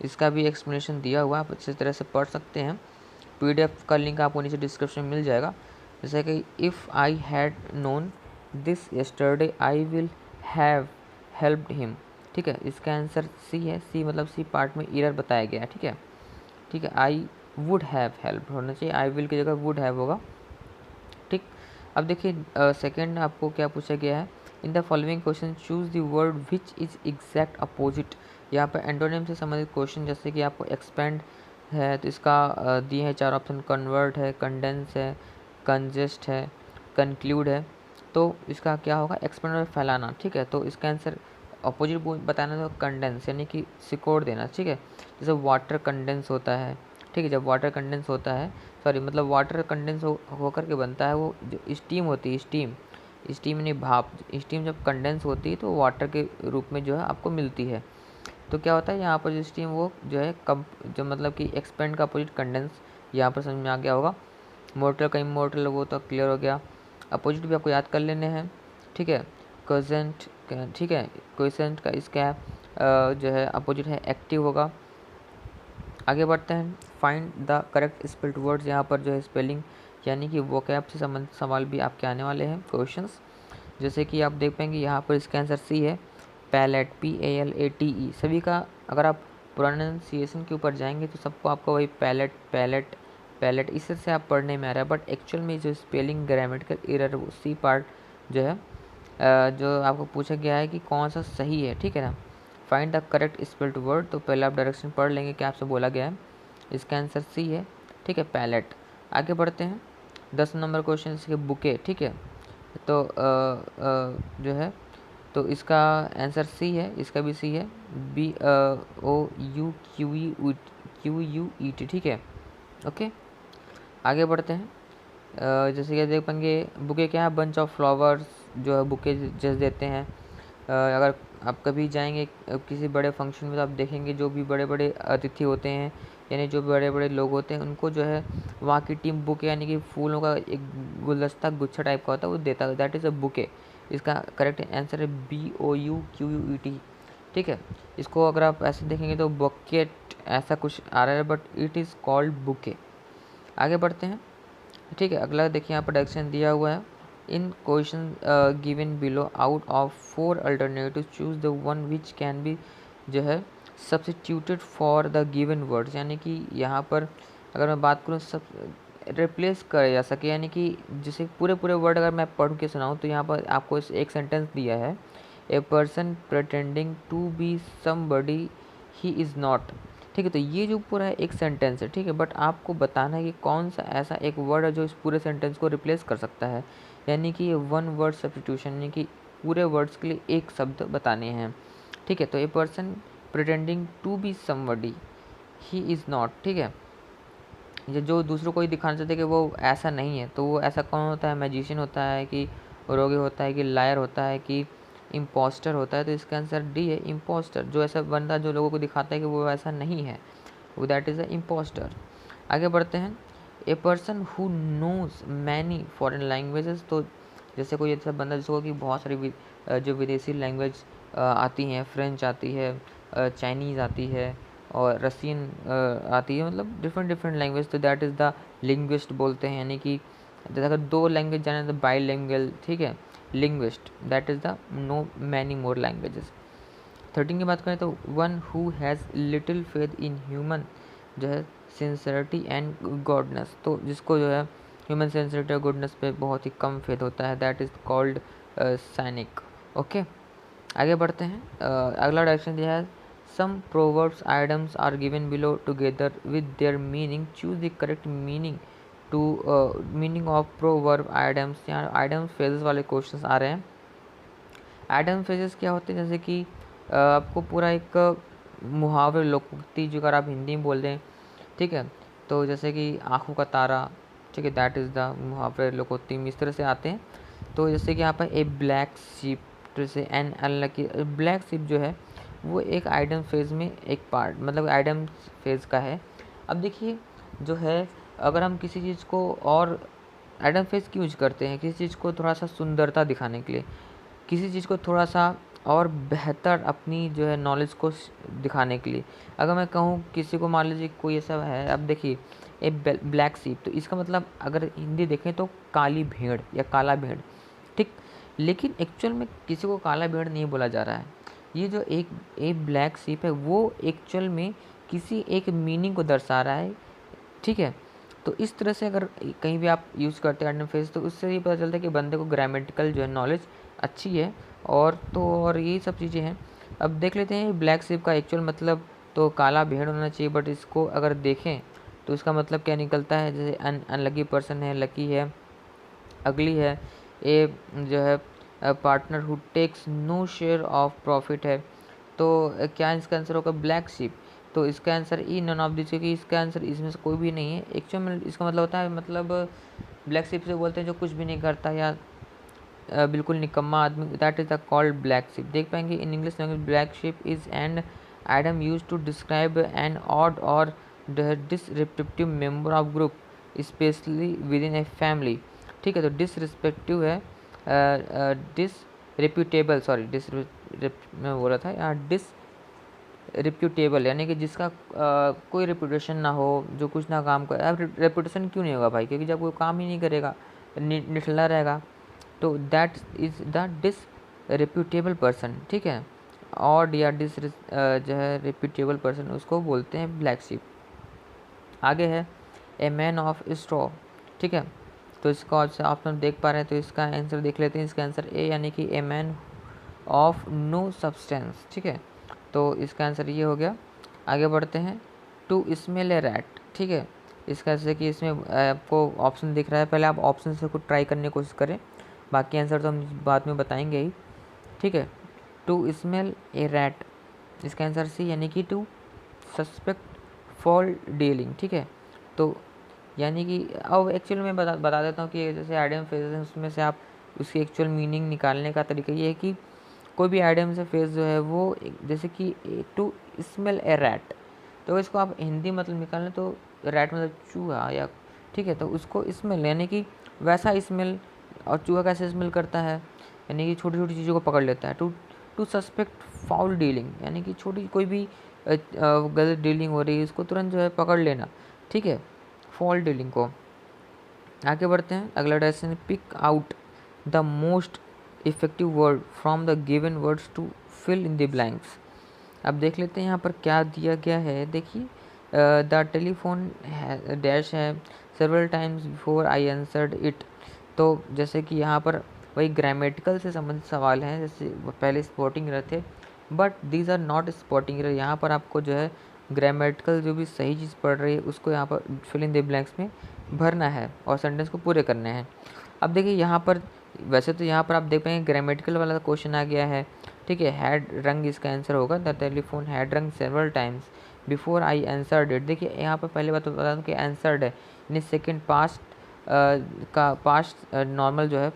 इसका भी एक्सप्लेनेशन दिया हुआ, आप अच्छी तरह से पढ़ सकते हैं। PDF का लिंक आपको नीचे डिस्क्रिप्शन में मिल जाएगा। जैसे कि if I had known this yesterday I will have helped him, ठीक है, इसका आंसर सी है। सी मतलब सी पार्ट में एरर बताया गया है, ठीक है, ठीक है। आई वुड हैव हेल्प होना चाहिए, आई विल की जगह वुड हैव होगा, ठीक। अब देखिए सेकंड आपको क्या पूछा गया है, in the following question choose the word which is exact opposite, यहाँ पर एंटोनिम से संबंधित क्वेश्चन, जैसे कि आपको एक्सपेंड है तो इसका दिए हैं 4 ऑप्शन, कन्वर्ट है, कंडेंस है, कंजेस्ट है, कंक्लूड है, तो इसका क्या होगा, एक्सपेंड और फैलाना, ठीक है। तो इसका आंसर अपोजिट बताना तो कंडेंस यानी कि सिकोड़ देना, ठीक है। जैसे वाटर कंडेंस होता है, ठीक है, जब वाटर कंडेंस होता है, सॉरी मतलब वाटर कंडेंस होकर के बनता है, वो जो स्टीम होती है, स्टीम यानी भाप, स्टीम जब कंडेंस होती है तो वाटर के रूप में जो है आपको मिलती है। तो क्या होता है यहाँ पर जो स्टीम वो जो है कम, जो मतलब कि एक्सपेंड का अपोजिट कंडेंस, यहाँ पर समझ में आ गया होगा। मोर्टल का इमोर्टल वो तो क्लियर हो गया। अपोजिट भी आपको याद कर लेने हैं, ठीक है। क्वेसेंट, ठीक है, क्वेसेंट का इसका जो है अपोजिट है एक्टिव होगा। आगे बढ़ते हैं, find the correct spelled words, यहाँ पर जो है स्पेलिंग यानी कि वोकैब से संबंधित सवाल भी आपके आने वाले हैं क्वेश्चंस। जैसे कि आप देख पाएंगे यहाँ पर इसका आंसर सी है, पैलेट, PALATE, सभी का अगर आप प्रोनाउंसिएशन के ऊपर जाएंगे तो सबको आपको वही पैलेट इस तरह से आप पढ़ने में आ रहा है, बट एक्चुअल में जो स्पेलिंग ग्रामेटिकल एरर वो सी पार्ट जो है जो आपको पूछा गया है कि कौन सा सही है, ठीक है ना। Find the correct spelled word, तो पहले आप डायरेक्शन पढ़ लेंगे क्या आपसे बोला गया है, इसका आंसर सी है, ठीक है, पैलेट। आगे बढ़ते हैं, 10 नंबर क्वेश्चन इसके बुके, ठीक है। तो जो है तो इसका आंसर सी है, इसका भी सी है, BOUQUET, ठीक है। ओके, आगे बढ़ते हैं। जैसे कि देख पाएंगे बुके क्या है, बंच ऑफ फ्लावर्स जो है बुके जैसे देते हैं। अगर आप कभी जाएंगे किसी बड़े फंक्शन में तो आप देखेंगे जो भी बड़े बड़े अतिथि होते हैं, यानी जो बड़े बड़े लोग होते हैं, उनको जो है वहाँ की टीम बुके यानी कि फूलों का एक गुलदस्ता गुच्छा टाइप का होता है वो देता है, दैट इज़ अ बुके। इसका करेक्ट आंसर है BOUQUET, ठीक है। इसको अगर आप ऐसे देखेंगे तो बकेट ऐसा कुछ आ रहा है, but it is called bouquet. आगे बढ़ते हैं, ठीक है। अगला देखिए यहाँ पर डायरेक्शन दिया हुआ है, in question given below out of 4 alternative choose the one which can be जो है substituted for the given words, यानी कि यहाँ पर अगर मैं बात करूँ सब रिप्लेस कर जा सके, यानी कि जैसे पूरे पूरे वर्ड अगर मैं पढ़ के सुनाऊँ तो यहाँ पर आपको एक सेंटेंस दिया है, a person pretending to be somebody he is not, ठीक है। तो ये जो पूरा एक सेंटेंस है, ठीक है, बट आपको बताना है कि कौन सा ऐसा एक वर्ड है जो इस पूरे सेंटेंस को रिप्लेस कर सकता है, यानी कि ये वन वर्ड सब्स्टिट्यूशन, यानी कि पूरे वर्ड्स के लिए एक शब्द बताने हैं, ठीक है। तो a person pretending to be somebody he is not, ठीक है। ये जो दूसरों को ही दिखाना चाहते हैं कि वो ऐसा नहीं है, तो वो ऐसा कौन होता है, मैजिशियन होता है कि रोगी होता है कि लायर होता है कि इम्पोस्टर होता है। तो इसका आंसर डी है, इम्पोस्टर। जो ऐसा बंदा जो लोगों को दिखाता है कि वो ऐसा नहीं है, वो दैट इज़ अ इम्पोस्टर। आगे बढ़ते हैं, a person who knows many foreign languages. तो जैसे कोई ऐसा बंदा जिसको कि बहुत सारी जो विदेशी लैंग्वेज आती हैं, फ्रेंच आती है, चाइनीज़ आती है और रशियन आती है, मतलब डिफरेंट डिफरेंट लैंग्वेज, तो दैट इज़ द लिंग्विस्ट बोलते हैं, यानी कि जैसे अगर 2 लैंग्वेज जाने तो बाईलिंगुअल, ठीक है, linguist, that is the know many more languages. 13 की बात करें तो one who has little faith in human जो है सिंसियरिटी एंड गॉडनेस, तो जिसको जो है ह्यूमन सिंसियरिटी और गुडनेस पे बहुत ही कम फेथ होता है, that is called cynic. Okay, आगे बढ़ते हैं। अगला डायरेक्शन दिया है, some proverbs idioms are given below together with their meaning, choose the correct meaning to meaning of proverb idioms. यहाँ आइडम्स फ्रेजेस वाले क्वेश्चंस आ रहे हैं। आइडम फ्रेजेस क्या होते हैं, जैसे कि आपको पूरा एक मुहावरे लोकोक्ति जो अगर आप हिंदी में बोल दें, ठीक है, तो जैसे कि आँखों का तारा, ठीक है, दैट इज़ द मुहावरे लोकोक्ति में इस तरह से आते हैं। तो जैसे कि यहाँ पर ए ब्लैक शिप, जैसे एन अनलकी, ब्लैक शिप जो है वो एक आइडम फेज में एक पार्ट, मतलब आइडम फेज का है। अब देखिए जो है अगर हम किसी चीज़ को और आइडम फेज क्यों यूज करते हैं, किसी चीज़ को थोड़ा सा सुंदरता दिखाने के लिए, किसी चीज़ को थोड़ा सा और बेहतर अपनी जो है नॉलेज को दिखाने के लिए। अगर मैं कहूँ किसी को, मान लीजिए कोई ऐसा है, अब देखिए ए ब्लैक सीप, तो इसका मतलब अगर हिंदी देखें तो काली भेड़ या काला भेड़, ठीक। लेकिन एक्चुअल में किसी को काला भेड़ नहीं बोला जा रहा है। ये जो एक ब्लैक सीप है वो एक्चुअल में किसी एक मीनिंग को दर्शा रहा है, ठीक है। तो इस तरह से अगर कहीं भी आप यूज़ करते हैं आइडम फ्रेज, तो उससे ये पता चलता है कि बंदे को ग्रामेटिकल जो है नॉलेज अच्छी है, और तो और यही सब चीज़ें हैं। अब देख लेते हैं ब्लैक शिप का एक्चुअल मतलब तो काला भेड़ होना चाहिए, बट इसको अगर देखें तो इसका मतलब क्या निकलता है, जैसे अनलकी पर्सन है, लकी है, अगली है, ए जो है partner who takes no share of profit है। तो क्या इसका आंसर होगा ब्लैक शिप। तो इसका answer E none of this, क्योंकि इसका आंसर इसमें से कोई भी नहीं है। एक्चुअल में इसका मतलब होता है, मतलब ब्लैक शिप से बोलते हैं जो कुछ भी नहीं करता या बिल्कुल निकम्मा आदमी, that is the called black sheep. देख पाएंगे in English language black sheep is an idiom use to describe an odd और disrespective member of group specially within a family, ठीक है। तो डिसरिस्पेक्टिव है, डिसरिप्यूटेबल, सॉरी मैं बोल रहा था यहाँ डिसरिप्यूटेबल, यानी कि जिसका कोई रेपुटेशन ना हो, जो कुछ ना काम करे। अब रेपुटेशन क्यों नहीं होगा भाई, क्योंकि जब वो काम ही नहीं करेगा, निठल्ला रहेगा, तो दैट इज़ द डिसरिप्यूटेबल पर्सन, ठीक है। ऑड या जो है रिप्यूटेबल पर्सन उसको बोलते हैं ब्लैक शिप। आगे है ए मैन ऑफ स्ट्रॉ, ठीक है। तो इसका आप लोग देख पा रहे हैं, तो इसका आंसर देख लेते हैं। इसका आंसर ए, यानी कि a man of no substance, ठीक है। तो इसका आंसर ये हो गया। आगे बढ़ते हैं, टू स्मेल ए रैट, ठीक है। इसका जैसे कि इसमें आपको ऑप्शन दिख रहा है, पहले आप ऑप्शन से कुछ ट्राई करने की कोशिश करें, बाकी आंसर तो हम बाद में बताएंगे ही, ठीक है। टू स्मेल ए रैट, इसका आंसर सी, यानी कि टू सस्पेक्ट फॉल डीलिंग, ठीक है। तो यानी कि अब एक्चुअल में बता देता हूँ कि जैसे आइडियम फ्रेजेस हैं उसमें से आप उसकी एक्चुअल मीनिंग निकालने का तरीका ये है कि कोई भी आइडियम से फ्रेज जो है वो जैसे कि टू स्मेल ए रैट, तो इसको आप हिंदी मतलब निकालें तो रैट मतलब चूहा, या ठीक है, तो उसको स्मेल यानी कि वैसा स्मेल, और चूहा कैसे स्मेल करता है, यानी कि छोटी छोटी चीज़ों को पकड़ लेता है। To to suspect foul dealing, यानी कि छोटी कोई भी गलत डीलिंग हो रही है उसको तुरंत जो है पकड़ लेना, ठीक है, फॉल डीलिंग को। आगे बढ़ते हैं, अगला direction, pick out the most effective word from the given words to fill in the blanks. अब देख लेते हैं यहाँ पर क्या दिया गया है। देखिए द टेलीफोन डैश है several times before I answered it, तो जैसे कि यहाँ पर वही ग्रामेटिकल से संबंधित सवाल हैं, जैसे पहले स्पॉटिंग एरर थे, but these are not spotting error. यहाँ पर आपको जो है ग्रामेटिकल जो भी सही चीज़ पढ़ रही है उसको यहाँ पर फिल इन द ब्लैंक्स में भरना है और सेंटेंस को पूरे करने हैं। अब देखिए यहाँ पर वैसे तो यहाँ पर आप देख पाएंगे ग्रामेटिकल वाला क्वेश्चन आ गया है, ठीक है, हैड रंग इसका आंसर होगा, द टेलीफोन हैड रंग several times before I answered it. देखिए यहाँ पर पहले बात बता दूँ कि आंसर्ड है, यानी सेकेंड पास्ट का पास्ट नॉर्मल जो है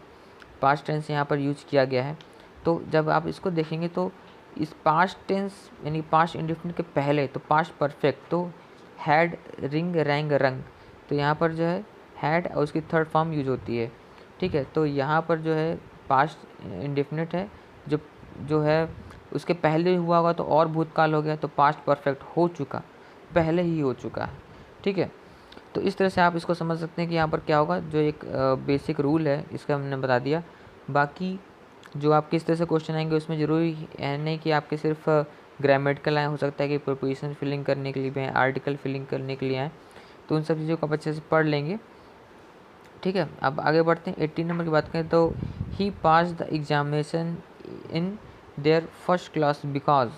पास्ट टेंस यहाँ पर यूज किया गया है। तो जब आप इसको देखेंगे तो इस पास्ट टेंस यानी पास्ट इंडेफिनिट के पहले तो पास्ट परफेक्ट, तो हैड रिंग रैंग रंग, तो यहाँ पर जो है हैड और उसकी थर्ड फॉर्म यूज होती है, ठीक है। तो यहाँ पर जो है पास्ट इंडेफिनिट है, जो जो है उसके पहले हुआ होगा तो और भूतकाल हो गया, तो पास्ट परफेक्ट हो चुका, पहले ही हो चुका है, ठीक है। तो इस तरह से आप इसको समझ सकते हैं कि यहाँ पर क्या होगा, जो एक बेसिक रूल है इसका हमने बता दिया। बाकी जो आप किस तरह से क्वेश्चन आएंगे उसमें ज़रूरी है नहीं कि आपके सिर्फ ग्रामेटिकल आए, हो सकता है कि प्रीपोजिशन फिलिंग करने के लिए भी आए, आर्टिकल फिलिंग करने के लिए आए, तो उन सब चीज़ों को आप अच्छे से पढ़ लेंगे, ठीक है। अब आगे बढ़ते हैं 18 नंबर की बात करें तो he pass the examination in their first class because,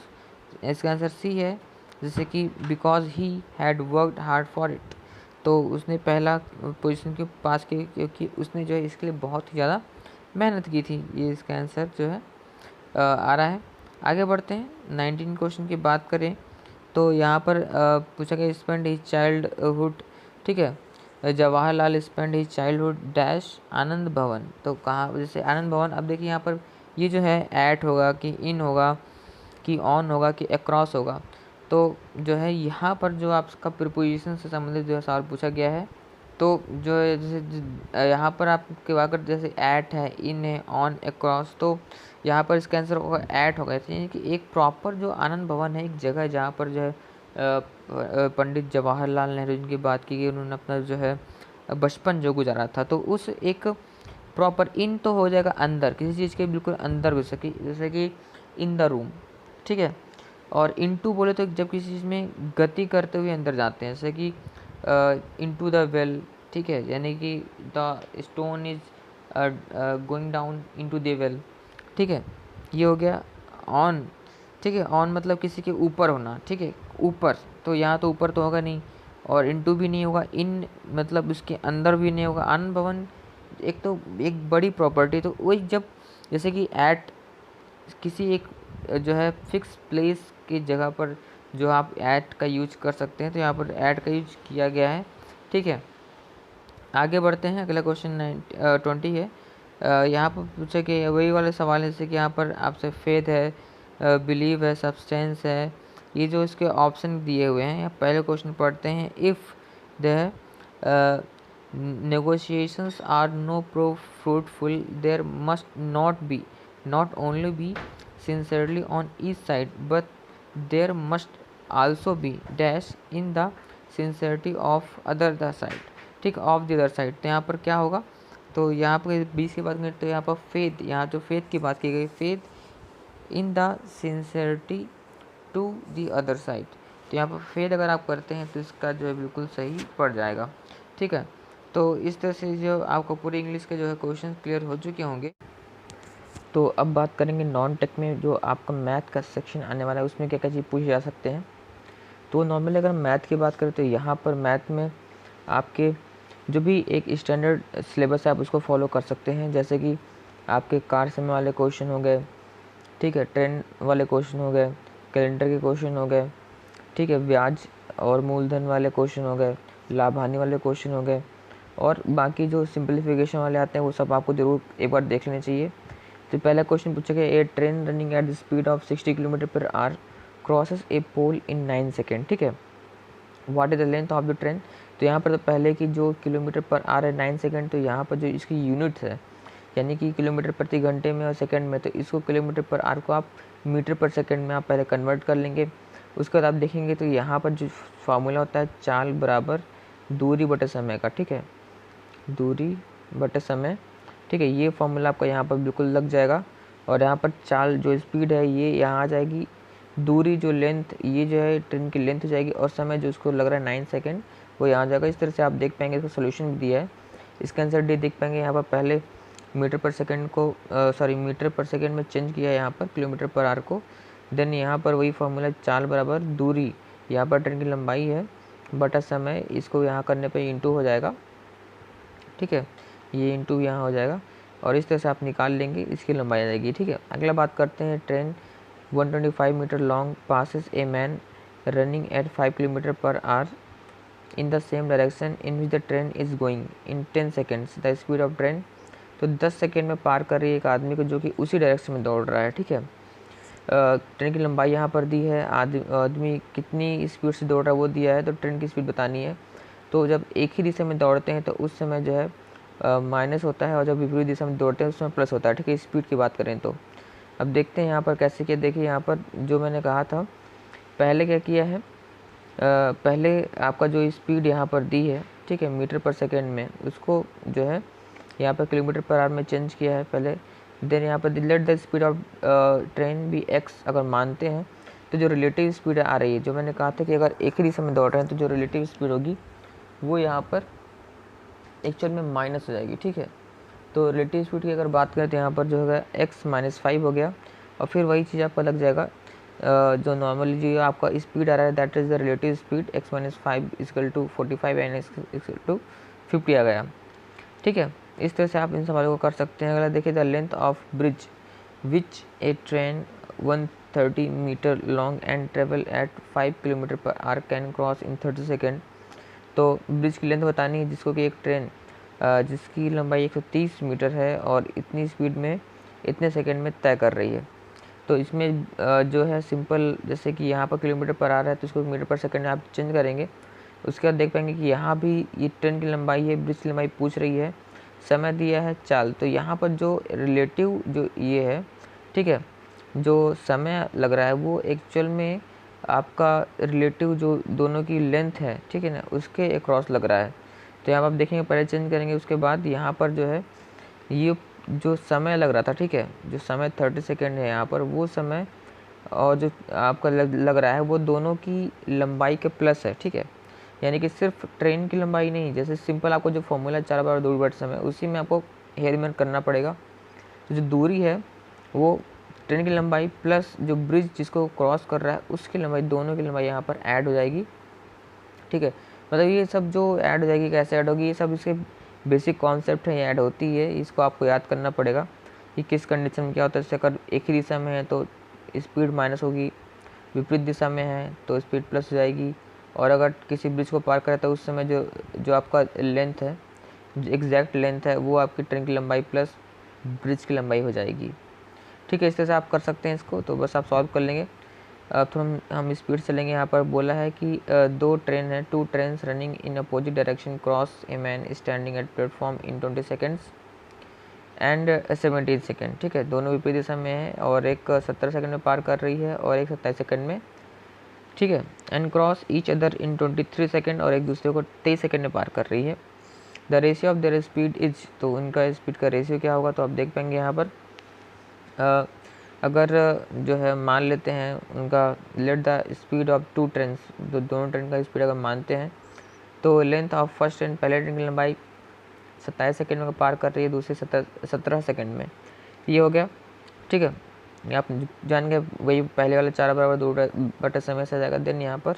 इसका आंसर सी है, जैसे कि because he had worked hard for it, तो उसने पहला पोजीशन के पास की क्योंकि उसने जो है इसके लिए बहुत ही ज़्यादा मेहनत की थी, ये इसका आंसर जो है आ रहा है। आगे बढ़ते हैं 19 क्वेश्चन की बात करें तो यहाँ पर पूछा गया स्पेंड हिज चाइल्डहुड, ठीक है, Jawaharlal spend his childhood dash Anand Bhavan, तो कहाँ जैसे आनंद भवन। अब देखिए यहाँ पर ये जो है एट होगा कि इन होगा कि ऑन होगा कि अक्रॉस होगा, तो जो है यहाँ पर जो आपका प्रीपोजिशन से संबंधित जो है सवाल पूछा गया है, तो जो है जैसे यहाँ पर आपके अगर जैसे एट है, इन है, ऑन, अक्रॉस, तो यहाँ पर इसका आंसर होगा एट होगा, यानी कि एक प्रॉपर जो आनंद भवन है एक जगह है जहाँ पर जो है पंडित जवाहरलाल नेहरू जी की बात की गई, उन्होंने अपना जो है बचपन जो गुजारा था, तो उस एक प्रॉपर इन तो हो जाएगा अंदर किसी चीज़ के बिल्कुल अंदर हो सके, जैसे कि इन द रूम, ठीक है। और इनटू बोले तो जब किसी चीज़ में गति करते हुए अंदर जाते हैं, जैसे कि इनटू द वेल, ठीक है, यानी कि the stone is going down into the well, ठीक है, ये हो गया ऑन, ठीक है, ऑन मतलब किसी के ऊपर होना, ठीक है, ऊपर, तो यहाँ तो ऊपर तो होगा नहीं और इनटू भी नहीं होगा, इन मतलब उसके अंदर भी नहीं होगा। आनंद भवन एक तो एक बड़ी प्रॉपर्टी, तो वही जब जैसे कि एट किसी एक जो है फिक्स प्लेस की जगह पर जो आप एट का यूज कर सकते हैं, तो यहाँ पर एट का यूज किया गया है, ठीक है। आगे बढ़ते हैं, अगला क्वेश्चन 20 है, यहाँ पर पूछा कि वही वाले सवाल है जैसे कि यहाँ पर आपसे फेथ है, बिलीव है, सब्सटेंस है, ये जो इसके ऑप्शन दिए हुए हैं। पहले क्वेश्चन पढ़ते हैं, if the negotiations are no fruitful there must not only be sincerely on each side but there must also be dash in the sincerity of other the side, ठीक, ऑफ द अदर साइड। तो यहाँ पर क्या होगा, तो यहाँ पर 20 की बात करें तो यहाँ पर फेथ, यहाँ जो फेथ की बात की गई, faith in the sincerity to the other side, तो यहाँ पर फेथ अगर आप करते हैं तो इसका जो है बिल्कुल सही पड़ जाएगा, ठीक है। तो इस तरह से जो आपको पूरी इंग्लिश के जो है क्वेश्चन क्लियर हो चुके होंगे। तो अब बात करेंगे नॉन टेक में जो आपका मैथ का सेक्शन आने वाला है उसमें क्या क्या चीज़ पूछे जा सकते हैं। तो नॉर्मली अगर मैथ की बात करें तो यहाँ पर मैथ में आपके जो भी एक स्टैंडर्ड सिलेबस है आप उसको फॉलो कर सकते हैं, जैसे कि आपके कार समय वाले क्वेश्चन हो गए, ठीक है, ट्रेन वाले क्वेश्चन हो गए, कैलेंडर के क्वेश्चन हो गए, ठीक है, ब्याज और मूलधन वाले क्वेश्चन हो गए, लाभ हानि वाले क्वेश्चन हो गए, और बाकी जो सिंपलीफिकेशन वाले आते हैं वो सब आपको ज़रूर एक बार देख लेने चाहिए। तो पहला क्वेश्चन पूछा गया, a train running at the speed of 60 kilometre per hour crosses a pole in 9 second, ठीक है, what is the length of the train. तो यहाँ पर तो पहले की जो किलोमीटर पर आवर है 9 सेकेंड, तो यहाँ पर जो इसकी यूनिट्स है यानी कि किलोमीटर प्रति घंटे में और सेकंड में, तो इसको किलोमीटर पर आवर को आप मीटर पर सेकंड में आप पहले कन्वर्ट कर लेंगे। उसके बाद आप देखेंगे तो यहाँ पर जो फार्मूला होता है चाल बराबर दूरी बटे समय का, ठीक है, दूरी बटे समय, ठीक है, ये फार्मूला आपका यहाँ पर बिल्कुल लग जाएगा। और यहाँ पर चाल जो स्पीड है ये यहाँ आ जाएगी, दूरी जो लेंथ ये जो है ट्रेन की लेंथ हो जाएगी, और समय जो उसको लग रहा है 9 सेकेंड वो यहाँ आ जाएगा। इस तरह से आप देख पाएंगे, इसका सोल्यूशन भी दिया है, इसका आंसर डी देख पाएंगे। यहाँ पर पहले मीटर पर सेकंड को मीटर पर सेकंड में चेंज किया है यहाँ पर किलोमीटर पर आवर को, देन यहाँ पर वही फार्मूला चाल बराबर दूरी, यहाँ पर ट्रेन की लंबाई है बटा समय, इसको यहाँ करने पे इंटू हो जाएगा, ठीक है, ये इंटू यहाँ हो जाएगा, और इस तरह से आप निकाल लेंगे, इसकी लंबाई आ जाएगी, ठीक है। अगला बात करते हैं, train 125 metre long passes a man running at 5 kilometre per hour in the same direction in which the train is going in 10 seconds the speed of train. तो 10 सेकेंड में पार कर रही है एक आदमी को जो कि उसी डायरेक्शन में दौड़ रहा है, ठीक है। ट्रेन की लंबाई यहाँ पर दी है, आदमी कितनी स्पीड से दौड़ रहा है वो दिया है, तो ट्रेन की स्पीड बतानी है। तो जब एक ही दिशा में दौड़ते हैं तो उस समय जो है माइनस होता है, और जब विपरीत दिशा में दौड़ते हैं उस समय प्लस होता है, ठीक है, स्पीड की बात करें तो। अब देखते हैं यहाँ पर कैसे किया। देखिए यहाँ पर जो मैंने कहा था, पहले क्या किया है, पहले आपका जो स्पीड यहाँ पर दी है, ठीक है, मीटर पर सेकेंड में, उसको जो है यहाँ पर किलोमीटर पर आवर में चेंज किया है पहले। देन यहाँ पर let the speed of train भी एक्स अगर मानते हैं, तो जो रिलेटिव स्पीड आ रही है, जो मैंने कहा था कि अगर एक ही दिशा में दौड़ रहे हैं तो जो रिलेटिव स्पीड होगी वो यहाँ पर एक्चुअल में माइनस हो जाएगी, ठीक है। तो रिलेटिव स्पीड की अगर बात करें तो यहाँ पर जो होगा एक्स माइनस 5 हो गया, और फिर वही चीज़ आपको लग जाएगा, जो नॉर्मली जो आपका स्पीड आ रहा है that is the relative speed, X minus 5 equal to 45 and X equal to 50 आ गया, ठीक है। इस तरह से आप इन सवालों को कर सकते हैं। अगला देखिए, the length of bridge which a train 130 metre long and travel at 5 kilometre per hour can cross in 30 second. तो ब्रिज की लेंथ बतानी है जिसको कि एक ट्रेन जिसकी लंबाई 130 मीटर है और इतनी स्पीड में इतने सेकंड में तय कर रही है। तो इसमें जो है सिंपल, जैसे कि यहाँ पर किलोमीटर पर आ रहा है तो इसको मीटर पर सेकंड में आप चेंज करेंगे। उसके बाद देख पाएंगे कि यहाँ भी ये ट्रेन की लंबाई है, ब्रिज की लंबाई पूछ रही है, समय दिया है चाल, तो यहाँ पर जो रिलेटिव जो ये है, ठीक है, जो समय लग रहा है वो एक्चुअल में आपका रिलेटिव जो दोनों की लेंथ है, ठीक है ना, उसके अक्रॉस लग रहा है। तो यहाँ पर आप देखेंगे, पहले चेंज करेंगे, उसके बाद यहाँ पर जो है ये जो समय लग रहा था, ठीक है, जो समय 30 सेकेंड है यहाँ पर, वो समय और जो आपका लग रहा है वो दोनों की लंबाई के प्लस है, ठीक है। यानी कि सिर्फ ट्रेन की लंबाई नहीं, जैसे सिंपल आपको जो फॉर्मूला 4 बार दूरी बटे समय, उसी में आपको हेरमेंट करना पड़ेगा। तो जो दूरी है वो ट्रेन की लंबाई प्लस जो ब्रिज जिसको क्रॉस कर रहा है उसकी लंबाई, दोनों की लंबाई यहाँ पर ऐड हो जाएगी, ठीक है। मतलब ये सब जो ऐड हो जाएगी, कैसे ऐड होगी, ये सब इसके बेसिक कॉन्सेप्ट है, ये ऐड होती है, इसको आपको याद करना पड़ेगा कि किस कंडीशन में क्या होता है। जैसे अगर एक ही दिशा में है तो स्पीड माइनस होगी, विपरीत दिशा में है तो स्पीड प्लस हो जाएगी, और अगर किसी ब्रिज को पार करें तो उस समय जो जो आपका लेंथ है, जो एग्जैक्ट लेंथ है, वो आपकी ट्रेन की लंबाई प्लस ब्रिज की लंबाई हो जाएगी, ठीक है। इस तरह से आप कर सकते हैं इसको, तो बस आप सॉल्व कर लेंगे। अब तो हम स्पीड चलेंगे। यहाँ पर बोला है कि दो ट्रेन है, 2 train running in opposite direction cross A man standing at platform in 20 seconds and 17 second, ठीक है, दोनों विपरीत दिशा में है, और एक 17 सेकेंड में पार कर रही है और एक 27 सेकेंड में, ठीक है, and cross each other in 23 second, और एक दूसरे को 23 सेकेंड में पार कर रही है। The ratio of their speed is, तो उनका स्पीड का रेशियो क्या होगा, तो आप देख पाएंगे यहाँ पर अगर जो है मान लेते हैं उनका, let the speed of 2 train, जो दोनों ट्रेन का स्पीड अगर मानते हैं, तो लेंथ ऑफ फर्स्ट ट्रेन, पहले ट्रेन की लंबाई 27 सेकेंड में पार कर रही है, दूसरी 17 सेकेंड में, ये हो गया, ठीक है। आप जान गए, वही पहले वाला 4 बराबर 2 बटे समय से आ जाएगा। देन यहाँ पर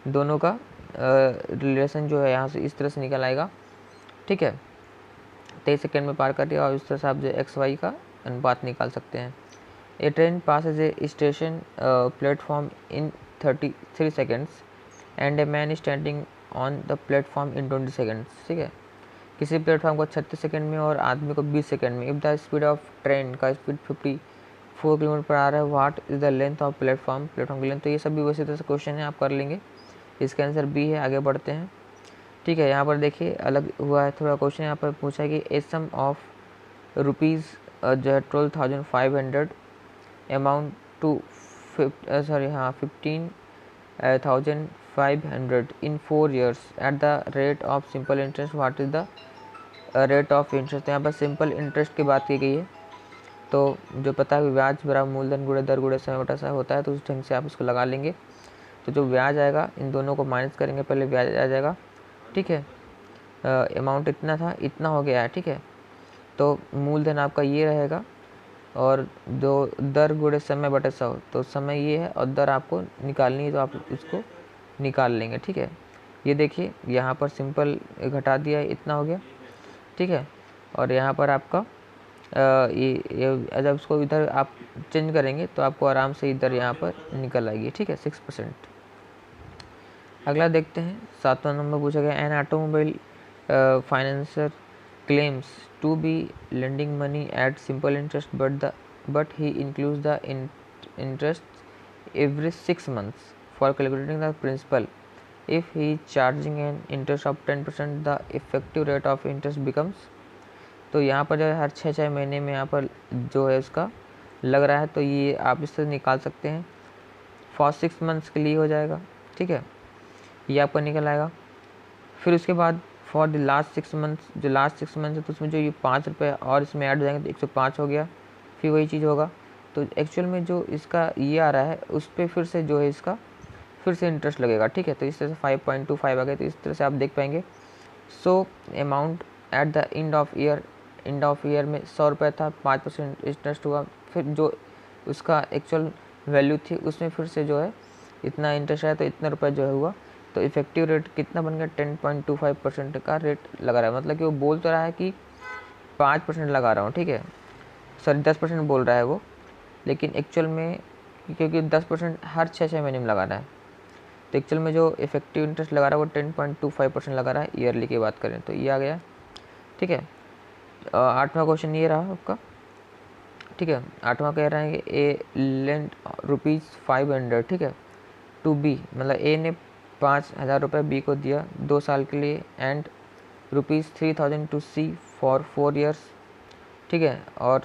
दोनों का रिलेशन जो है यहाँ से इस तरह से निकल आएगा, ठीक है। 23 सेकेंड में पार कर दिया और इस तरह से आप जो एक्स वाई का अनुपात निकाल सकते हैं। A train passes a station platform in 33 seconds and a man standing on the platform in 20 seconds, ठीक है। किसी प्लेटफॉर्म को 36 सेकेंड में और आदमी को 20 सेकेंड में। If the speed of train का स्पीड 54 किलोमीटर पर आ रहा है, what is the length of platform की लेंथ। तो ये सब भी वैसे तरह से क्वेश्चन है, आप कर लेंगे। इसका आंसर बी है। आगे बढ़ते हैं, ठीक है। यहाँ पर देखिए अलग हुआ है थोड़ा क्वेश्चन। यहाँ पर पूछा है कि ए सम ऑफ रुपीज़ जो है 12,500 amount to 15,500 in 4 years at the rate of simple interest, what is the rate of interest. यहाँ पर सिंपल इंटरेस्ट की बात की गई है, तो जो पता है ब्याज बराबर मूलधन गुणे दर गुणे समय बटा समय होता है, तो उस ढंग से आप इसको लगा लेंगे। तो जो ब्याज आएगा इन दोनों को माइनस करेंगे, पहले ब्याज आ जाएगा, ठीक है। अमाउंट इतना था, इतना हो गया है, ठीक है। तो मूलधन आपका ये रहेगा और जो दर गुणे समय बटे 100, तो समय ये है और दर आपको निकालनी है, तो आप इसको निकाल लेंगे, ठीक है। ये देखिए यहाँ पर सिंपल घटा दिया है, इतना हो गया, ठीक है। और यहाँ पर आपका ये जब इसको इधर आप चेंज करेंगे तो आपको आराम से इधर यहाँ पर निकल आएगी, ठीक है, 6%। अगला देखते हैं, 7वां नंबर पूछा गया, an automobile financier claims to be lending money at simple interest, but he includes the interest every 6 months for calculating the principal. If he is charging an interest of 10%, the effective rate of interest becomes। तो यहाँ पर जो है हर 6 महीने में यहाँ पर जो है उसका लग रहा है, तो ये आप इससे निकाल सकते हैं। फॉर 6 मंथ्स के लिए हो जाएगा, ठीक है, ये आपका निकल आएगा। फिर उसके बाद फॉर द लास्ट 6 मंथ्स, जो लास्ट 6 मंथ्स है तो उसमें जो ये 5 रुपये और इसमें ऐड हो जाएंगे तो 105 हो गया। फिर वही चीज़ होगा, तो एक्चुअल में जो इसका ये आ रहा है उस पर फिर से जो है इसका फिर से इंटरेस्ट लगेगा, ठीक है। तो इस तरह से 5.25 आ गया, तो इस तरह से आप देख पाएंगे। So amount at the end of year में 100 रुपये था, 5% इंटरेस्ट हुआ, फिर जो उसका एक्चुअल वैल्यू थी उसमें फिर से जो है इतना इंटरेस्ट आया, तो इतना रुपये जो है हुआ। तो इफेक्टिव रेट कितना बन गया, 10.25% का रेट लगा रहा है। मतलब कि वो बोल तो रहा है कि 5% लगा रहा हूँ, ठीक है, सॉरी 10% बोल रहा है वो, लेकिन एक्चुअल में क्योंकि 10% हर 6 महीने में लगा रहा है, तो एक्चुअल में जो इफेक्टिव इंटरेस्ट लगा रहा है वो 10.25% लगा रहा है। ईयरली की बात करें तो ये आ गया, ठीक है। 8वां क्वेश्चन ये रहा आपका, ठीक है। 8वां कह रहा है कि ए लेंड ₹500, ठीक है, टू बी, मतलब ए ने 5,000 रुपये बी को दिया 2 साल के लिए, and ₹3,000 to C for 4 years, ठीक है, और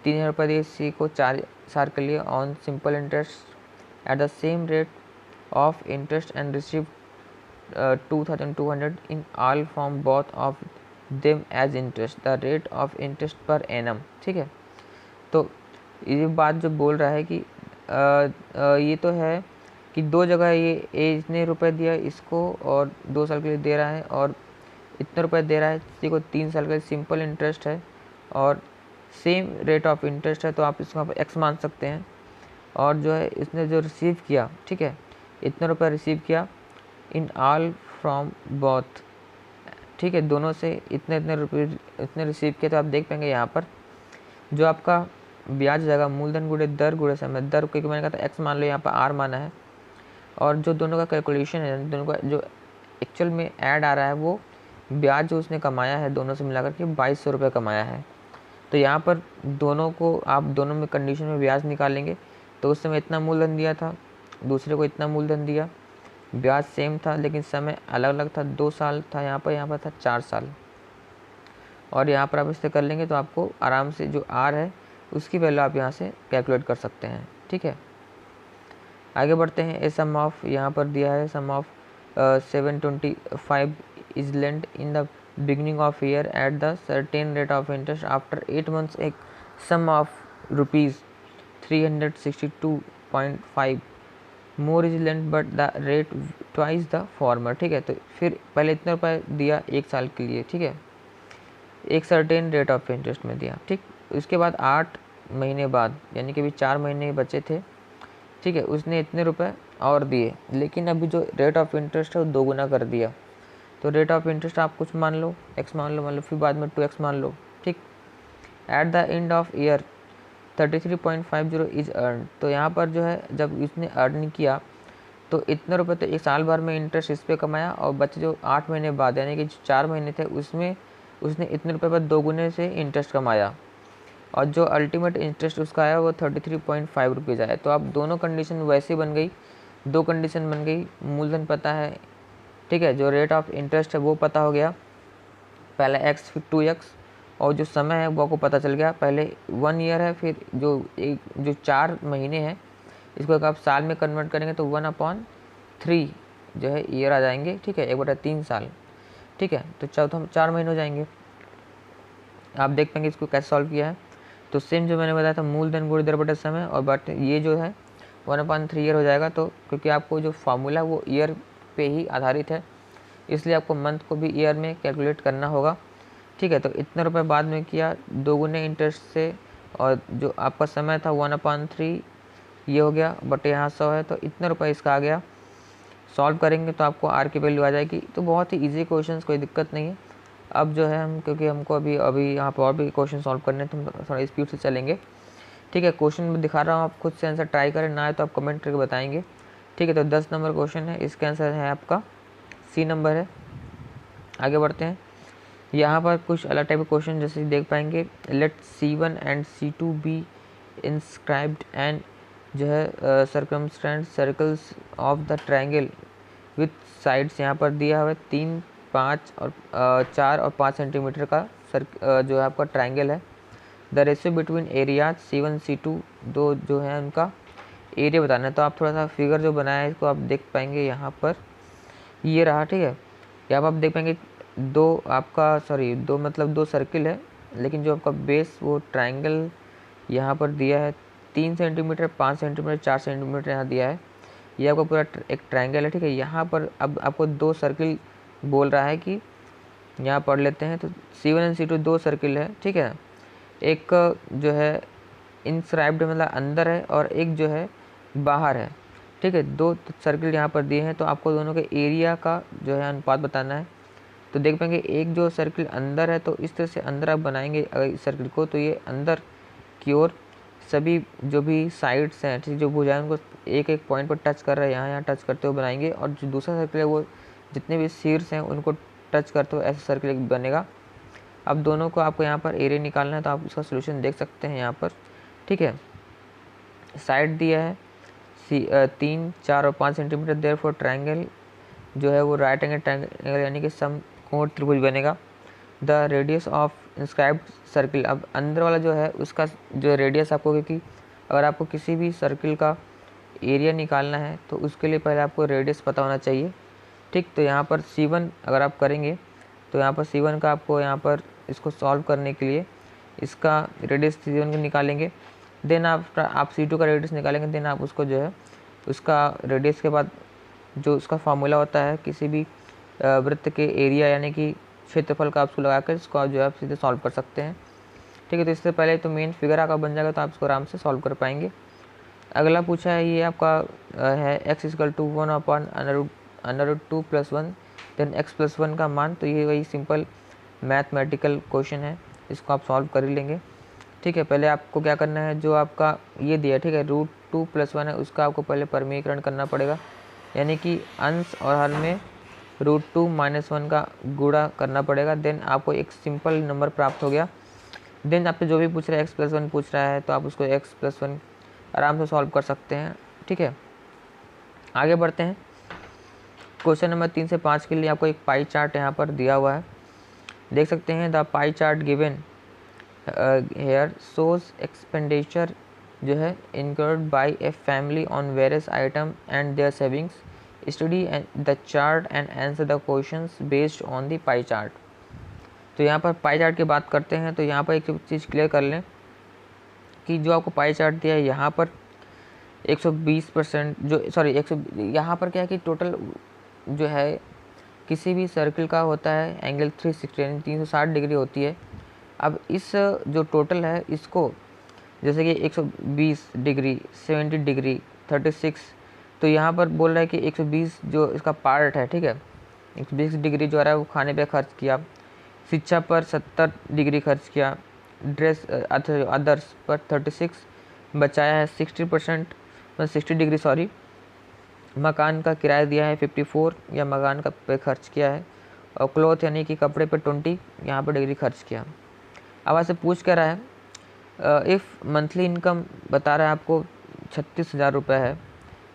3,000 रुपये दिए सी को 4 साल के लिए on simple interest at the same rate of interest and receive 2,200 in all from both of them as interest, the rate of interest per annum, ठीक है। तो ये बात जो बोल रहा है कि ये तो है कि 2 जगह ये इतने रुपए दिया इसको और 2 साल के लिए दे रहा है, और इतने रुपए दे रहा है किसी को 3 साल के लिए, सिंपल इंटरेस्ट है और सेम रेट ऑफ इंटरेस्ट है, तो आप इसको आप एक्स मान सकते हैं। और जो है इसने जो रिसीव किया, ठीक है, इतने रुपए रिसीव किया इन ऑल फ्रॉम बोथ, ठीक है, दोनों से इतने रुपये इतने रिसीव किया। तो आप देख पाएंगे यहाँ पर जो आपका ब्याज जाएगा मूलधन गुणे दर गुणे समय, दर क्योंकि मैंने कहा था एक्स मान लो, यहाँ पर आर माना है, और जो दोनों का कैलकुलेशन है, दोनों का जो एक्चुअल में ऐड आ रहा है वो ब्याज जो उसने कमाया है दोनों से मिलाकर के 2,200 रुपये कमाया है। तो यहाँ पर दोनों को आप दोनों में कंडीशन में ब्याज निकालेंगे, तो उस समय इतना मूलधन दिया था, दूसरे को इतना मूलधन दिया, ब्याज सेम था लेकिन समय अलग अलग था, 2 साल था यहाँ पर था 4 साल। और यहाँ पर आप इससे कर लेंगे तो आपको आराम से जो आर है उसकी वैल्यू आप यहाँ से कैलकुलेट कर सकते हैं, ठीक है। आगे बढ़ते हैं। ए सम ऑफ, यहाँ पर दिया है sum of 725 is lend in the beginning of year at the certain rate of interest, after 8 months एक sum of ₹362.5 more is lend but the rate twice the former, ठीक है। तो फिर पहले इतने रुपये दिया 1 साल के लिए, ठीक है, एक सर्टेन रेट ऑफ इंटरेस्ट में दिया, ठीक। उसके बाद 8 महीने बाद, यानी कि अभी 4 महीने बचे थे, ठीक है, उसने इतने रुपए और दिए, लेकिन अभी जो रेट ऑफ इंटरेस्ट है वो 2 गुना कर दिया। तो रेट ऑफ इंटरेस्ट आप कुछ मान लो, x मान लो, फिर बाद में 2x मान लो, ठीक। At the end of year 33.50 is earn. तो यहाँ पर जो है जब इसने अर्न किया तो इतने रुपए तो एक साल भर में इंटरेस्ट इस पर कमाया, और बच्चे जो 8 महीने बाद यानी कि जो 4 महीने थे उसमें उसने इतने रुपए पर 2 गुने से इंटरेस्ट कमाया, और जो अल्टीमेट इंटरेस्ट उसका आया वो 33.5 रुपीज़ आया। तो अब दोनों कंडीशन वैसे बन गई, 2 कंडीशन बन गई। मूलधन पता है, ठीक है, जो रेट ऑफ इंटरेस्ट है वो पता हो गया, पहले x फिर 2x, और जो समय है वो आपको पता चल गया, पहले 1 ईयर है, फिर जो 4 महीने हैं इसको अगर आप साल में कन्वर्ट करेंगे तो 1/3 जो है ईयर आ जाएंगे, ठीक है, 1/3 साल, ठीक है। तो चौथा 4 महीने हो जाएंगे। आप देख पाएंगे इसको कैसे सॉल्व किया है। तो सेम जो मैंने बताया था, मूलधन गुणा दर बटा समय, और बट ये जो है 1/3 ईयर हो जाएगा। तो क्योंकि आपको जो फार्मूला वो ईयर पे ही आधारित है, इसलिए आपको मंथ को भी ईयर में कैलकुलेट करना होगा, ठीक है। तो इतने रुपए बाद में किया 2 गुने इंटरेस्ट से, और जो आपका समय था 1/3 ये हो गया, बट यहाँ 100 है तो इतने रुपए इसका आ गया। सॉल्व करेंगे तो आपको आर की वैल्यू आ जाएगी। तो बहुत ही इजी क्वेश्चन, कोई दिक्कत नहीं है। अब जो है हम, क्योंकि हमको अभी यहाँ पर और भी क्वेश्चन सॉल्व करने हैं तो हम थोड़ा स्पीड से चलेंगे, ठीक है। क्वेश्चन में दिखा रहा हूँ, आप खुद से आंसर ट्राई करें, ना है तो आप कमेंट करके बताएंगे, ठीक है। तो 10 नंबर क्वेश्चन है, इसका आंसर है आपका सी नंबर है। आगे बढ़ते हैं। यहाँ पर कुछ अलग टाइप के क्वेश्चन जैसे देख पाएंगे, let C1 and C2 be inscribed and जो है circumstance circles of the triangle with sides, यहाँ पर दिया हुआ है 3, 5 और 4 और 5 सेंटीमीटर का जो है आपका ट्रायंगल है। The ratio between areas C1 C2, दो जो है उनका एरिया बताना है। तो आप थोड़ा सा फिगर जो बनाया है इसको आप देख पाएंगे, यहाँ पर ये रहा, ठीक है। यहाँ पर आप देख पाएंगे दो सर्किल है, लेकिन जो आपका बेस वो ट्रायंगल यहाँ पर दिया है 3 सेंटीमीटर, 5 सेंटीमीटर, 4 सेंटीमीटर यहाँ दिया है। ये आपका पूरा एक ट्रायंगल है, ठीक है। यहाँ पर अब आपको 2 सर्किल बोल रहा है कि यहाँ पढ़ लेते हैं। तो C1 एंड C2 2 सर्किल है, ठीक है। एक जो है इंस्क्राइब्ड मतलब अंदर है, और एक जो है बाहर है, ठीक है। 2 सर्किल यहाँ पर दिए हैं, तो आपको दोनों के एरिया का जो है अनुपात बताना है। तो देख पाएंगे एक जो सर्किल अंदर है, तो इस तरह से अंदर आप बनाएंगे अगर इस सर्किल को, तो ये अंदर की ओर सभी जो भी साइड्स हैं, ठीक, जो भुजाएं उनको एक एक पॉइंट पर टच कर रहे हैं, यहाँ टच करते हुए बनाएंगे, और जो दूसरा सर्किल है वो जितने भी शीर्ष हैं उनको टच करते हुए ऐसा सर्किल बनेगा। अब दोनों को आपको यहाँ पर एरिया निकालना है, तो आप इसका सोल्यूशन देख सकते हैं यहाँ पर, ठीक है। साइड दिया है 3, 4 और 5 सेंटीमीटर, देयरफॉर ट्रायंगल जो है वो राइट एंगल ट्रायंगल यानी कि समकोण त्रिभुज बनेगा। The radius of inscribed circle, अब अंदर वाला जो है उसका जो रेडियस आपको, क्योंकि अगर आपको किसी भी सर्किल का एरिया निकालना है तो उसके लिए पहले आपको रेडियस पता होना चाहिए, ठीक। तो यहाँ पर C1 अगर आप करेंगे तो यहाँ पर C1 का आपको यहाँ पर इसको सॉल्व करने के लिए इसका रेडियस C1 का निकालेंगे, देन आप C2 का रेडियस निकालेंगे, देन आप उसको जो है उसका रेडियस के बाद जो उसका फार्मूला होता है किसी भी वृत्त के एरिया यानी कि क्षेत्रफल का, आपको लगाकर इसको आप जो है आप सीधे सॉल्व कर सकते हैं, ठीक है। तो इससे पहले तो मेन फिगर आपका बन जाएगा, तो आप इसको आराम से सॉल्व कर पाएंगे। अगला पूछा है ये आपका है x = 1/√2 + 1, देन x + 1 का मान। तो ये वही सिंपल मैथमेटिकल क्वेश्चन है, इसको आप सॉल्व कर ही लेंगे, ठीक है। पहले आपको क्या करना है, जो आपका ये दिया, ठीक है, √2 + 1 है, उसका आपको पहले परमीकरण करना पड़ेगा, यानी कि अंश और हर में √2 - 1 का गुणा करना पड़ेगा। देन आपको एक सिंपल नंबर प्राप्त हो गया। देन आपसे जो भी पूछ रहा है x + 1 पूछ रहा है, तो आप उसको x + 1 आराम से सॉल्व कर सकते हैं, ठीक है। आगे बढ़ते हैं। क्वेश्चन नंबर 3 से 5 के लिए आपको एक पाई चार्ट यहाँ पर दिया हुआ है, देख सकते हैं। The pie chart given here shows expenditure जो है incurred by a family on various item and their savings, study the chart and answer the questions based on the pie chart. तो यहाँ पर पाई चार्ट की बात करते हैं, तो यहाँ पर एक चीज़ क्लियर कर लें कि जो आपको पाई चार्ट दिया है यहाँ पर 120% यहाँ पर क्या है कि टोटल जो है किसी भी सर्किल का होता है एंगल 360 यानी 360 डिग्री होती है। अब इस जो टोटल है इसको जैसे कि 120 डिग्री, 70 डिग्री, 36। तो यहाँ पर बोल रहा है कि 120 जो इसका पार्ट है, ठीक है, 120 डिग्री जो आ रहा है वो खाने पे खर्च किया, शिक्षा पर 70 डिग्री खर्च किया, ड्रेस अदर्स पर 36 बचाया है, 60% 60 डिग्री सॉरी, मकान का किराया दिया है 54 या मकान का पे खर्च किया है, और क्लॉथ यानी कि कपड़े पे 20 यहाँ पर डिग्री खर्च किया। अब आपसे पूछ क्या रहा है, इफ़ मंथली इनकम बता रहा है आपको 36,000 रुपये है,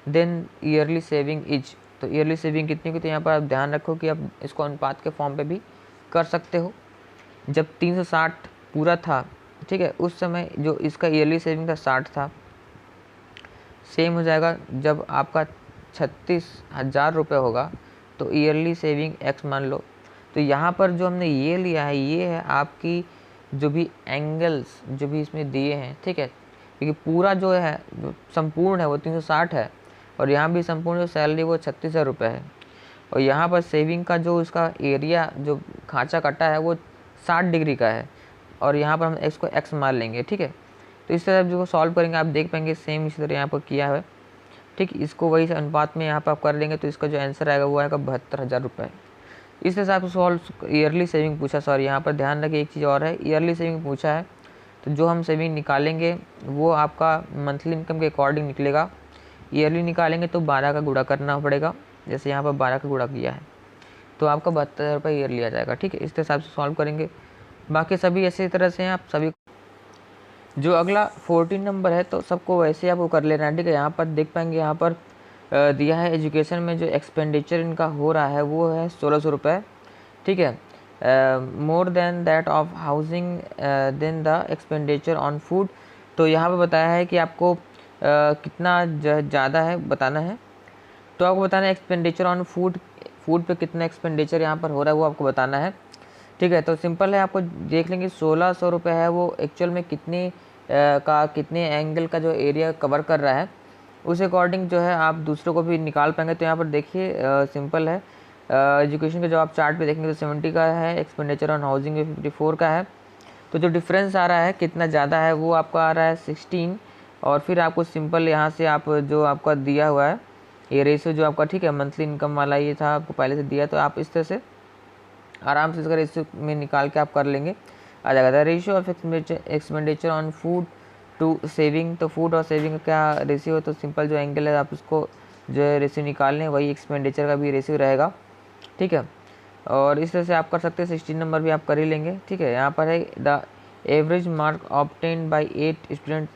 देन ईयरली सेविंग इज, तो ईयरली सेविंग कितनी की, तो यहाँ पर आप ध्यान रखो कि आप इसको अनुपात के फॉर्म पे भी कर सकते हो। जब 360 पूरा था, ठीक है, उस समय जो इसका ईयरली सेविंग था 60 था, सेम हो जाएगा जब आपका 36,000 रुपये होगा तो ईयरली सेविंग एक्स मान लो। तो यहाँ पर जो हमने ये लिया है ये है आपकी जो भी एंगल्स जो भी इसमें दिए हैं, ठीक है, क्योंकि पूरा जो है जो संपूर्ण है वो 360 है, और यहाँ भी संपूर्ण जो सैलरी वो 36,000 रुपये है, और यहाँ पर सेविंग का जो इसका एरिया जो खांचा कटा है वो 60 डिग्री का है, और यहाँ पर हम एक्स को एक्स मान लेंगे, ठीक है। तो इस तरह जो सॉल्व करेंगे आप देख पाएंगे सेम इसी तरह यहाँ पर किया है, ठीक। इसको वही से अनुपात में यहाँ पर आप कर लेंगे तो इसका जो आंसर आएगा वो आएगा 72,000 रुपये। इस हिसाब से सॉल्व ईयरली सेविंग पूछा, सॉरी यहाँ पर ध्यान रखिए एक चीज़ और है, ईयरली सेविंग पूछा है तो जो हम सेविंग निकालेंगे वो आपका मंथली इनकम के अकॉर्डिंग निकलेगा। ईयरली निकालेंगे तो 12 का गुणा करना पड़ेगा, जैसे यहाँ पर 12 का गुणा किया है तो आपका 72,000 रुपये ईयरली आ जाएगा, ठीक है। इस हिसाब से सॉल्व करेंगे, बाकी सभी ऐसी तरह से हैं आप सभी। जो अगला 14 नंबर है तो सबको वैसे आपको कर लेना है, ठीक है। यहाँ पर देख पाएंगे यहाँ पर दिया है एजुकेशन में जो एक्सपेंडिचर इनका हो रहा है वो है 1600 रुपये, ठीक है। More than that of housing than the expenditure on food, तो यहाँ पर बताया है कि आपको कितना ज़्यादा है बताना है, तो आपको बताना है एक्सपेंडिचर ऑन फूड, फूड पे कितना एक्सपेंडिचर यहाँ पर हो रहा है वो आपको बताना है, ठीक है। तो सिंपल है, आपको देख लेंगे 1600 रुपये है वो एक्चुअल में कितनी कितने एंगल का जो एरिया कवर कर रहा है उस अकॉर्डिंग जो है आप दूसरों को भी निकाल पाएंगे। तो यहाँ पर देखिए सिंपल है, एजुकेशन का जो आप चार्ट पे देखेंगे तो 70 का है, एक्सपेंडिचर ऑन हाउसिंग में 54 का है, तो जो डिफरेंस आ रहा है कितना ज़्यादा है वो आपका आ रहा है 16, और फिर आपको सिंपल यहाँ से आप जो आपका दिया हुआ है ये रेशियो जो आपका, ठीक है, मंथली इनकम वाला ये था आपको पहले से दिया, तो आप इस तरह से आराम से इसका रेशियो में निकाल के आप कर लेंगे, आ जाएगा। The ratio of expenditure on food to saving, तो फूड और सेविंग का क्या रेशियो है, तो सिंपल जो एंगल है आप उसको जो है रेशियो निकाल लें, वही एक्सपेंडिचर का भी रेशियो रहेगा, ठीक है। और इस तरह से आप कर सकते हैं, 16 नंबर भी आप कर ही लेंगे, ठीक है। यहाँ पर है the average mark obtain by 8 student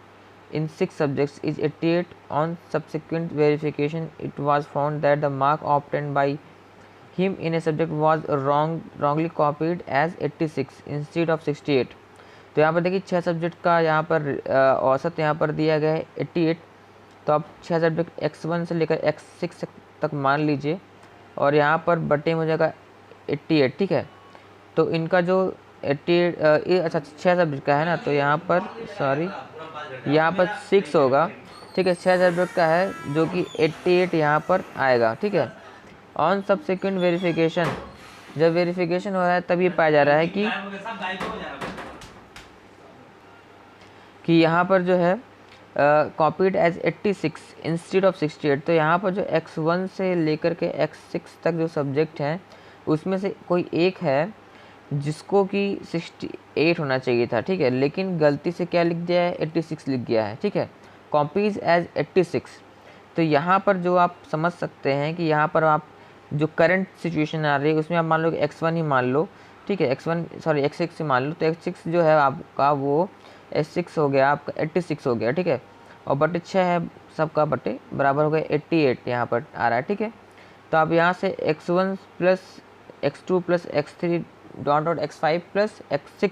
in 6 subjects is 88. On subsequent verification it was found that the mark obtained by him in a subject was wrongly copied as 86 instead of 68। तो यहाँ पर देखिए 6 सब्जेक्ट का यहाँ पर औसत यहाँ पर दिया गया है 88, तो आप 6 सब्जेक्ट x1 से लेकर x6 तक मान लीजिए, और यहाँ पर बटे में हो जाएगा 88, ठीक है। तो इनका जो 88 अच्छा 6 सब्जेक्ट का है ना, तो यहाँ पर सॉरी यहाँ पर 6 होगा, ठीक है, 6 सब्जेक्ट का है जो कि 88 यहाँ पर आएगा, ठीक है। ऑन सब्सिक्वेंट वेरिफिकेशन, जब वेरिफिकेशन हो रहा है तब ये पाया जा रहा है कि यहाँ पर जो है कॉपीड एज 86 इंस्टेड ऑफ 68, तो यहाँ पर जो x1 से लेकर के x6 तक जो सब्जेक्ट हैं उसमें से कोई एक है जिसको कि 68 होना चाहिए था, ठीक है, लेकिन गलती से क्या लिख दिया है 86 लिख गया है, ठीक है, कॉपीज एज 86। तो यहाँ पर जो आप समझ सकते हैं कि यहाँ पर आप जो करंट सिचुएशन आ रही है उसमें आप मान लो कि x1 ही मान लो, ठीक है, x6 ही मान लो, तो x6 जो है आपका वो x6 हो गया, आपका 86 हो गया, ठीक है, और बटे 6 है सबका बटे बराबर हो गया 88 यहाँ पर आ रहा है, ठीक है। तो आप यहाँ से x1 plus x2 plus x3 dot x5 plus x6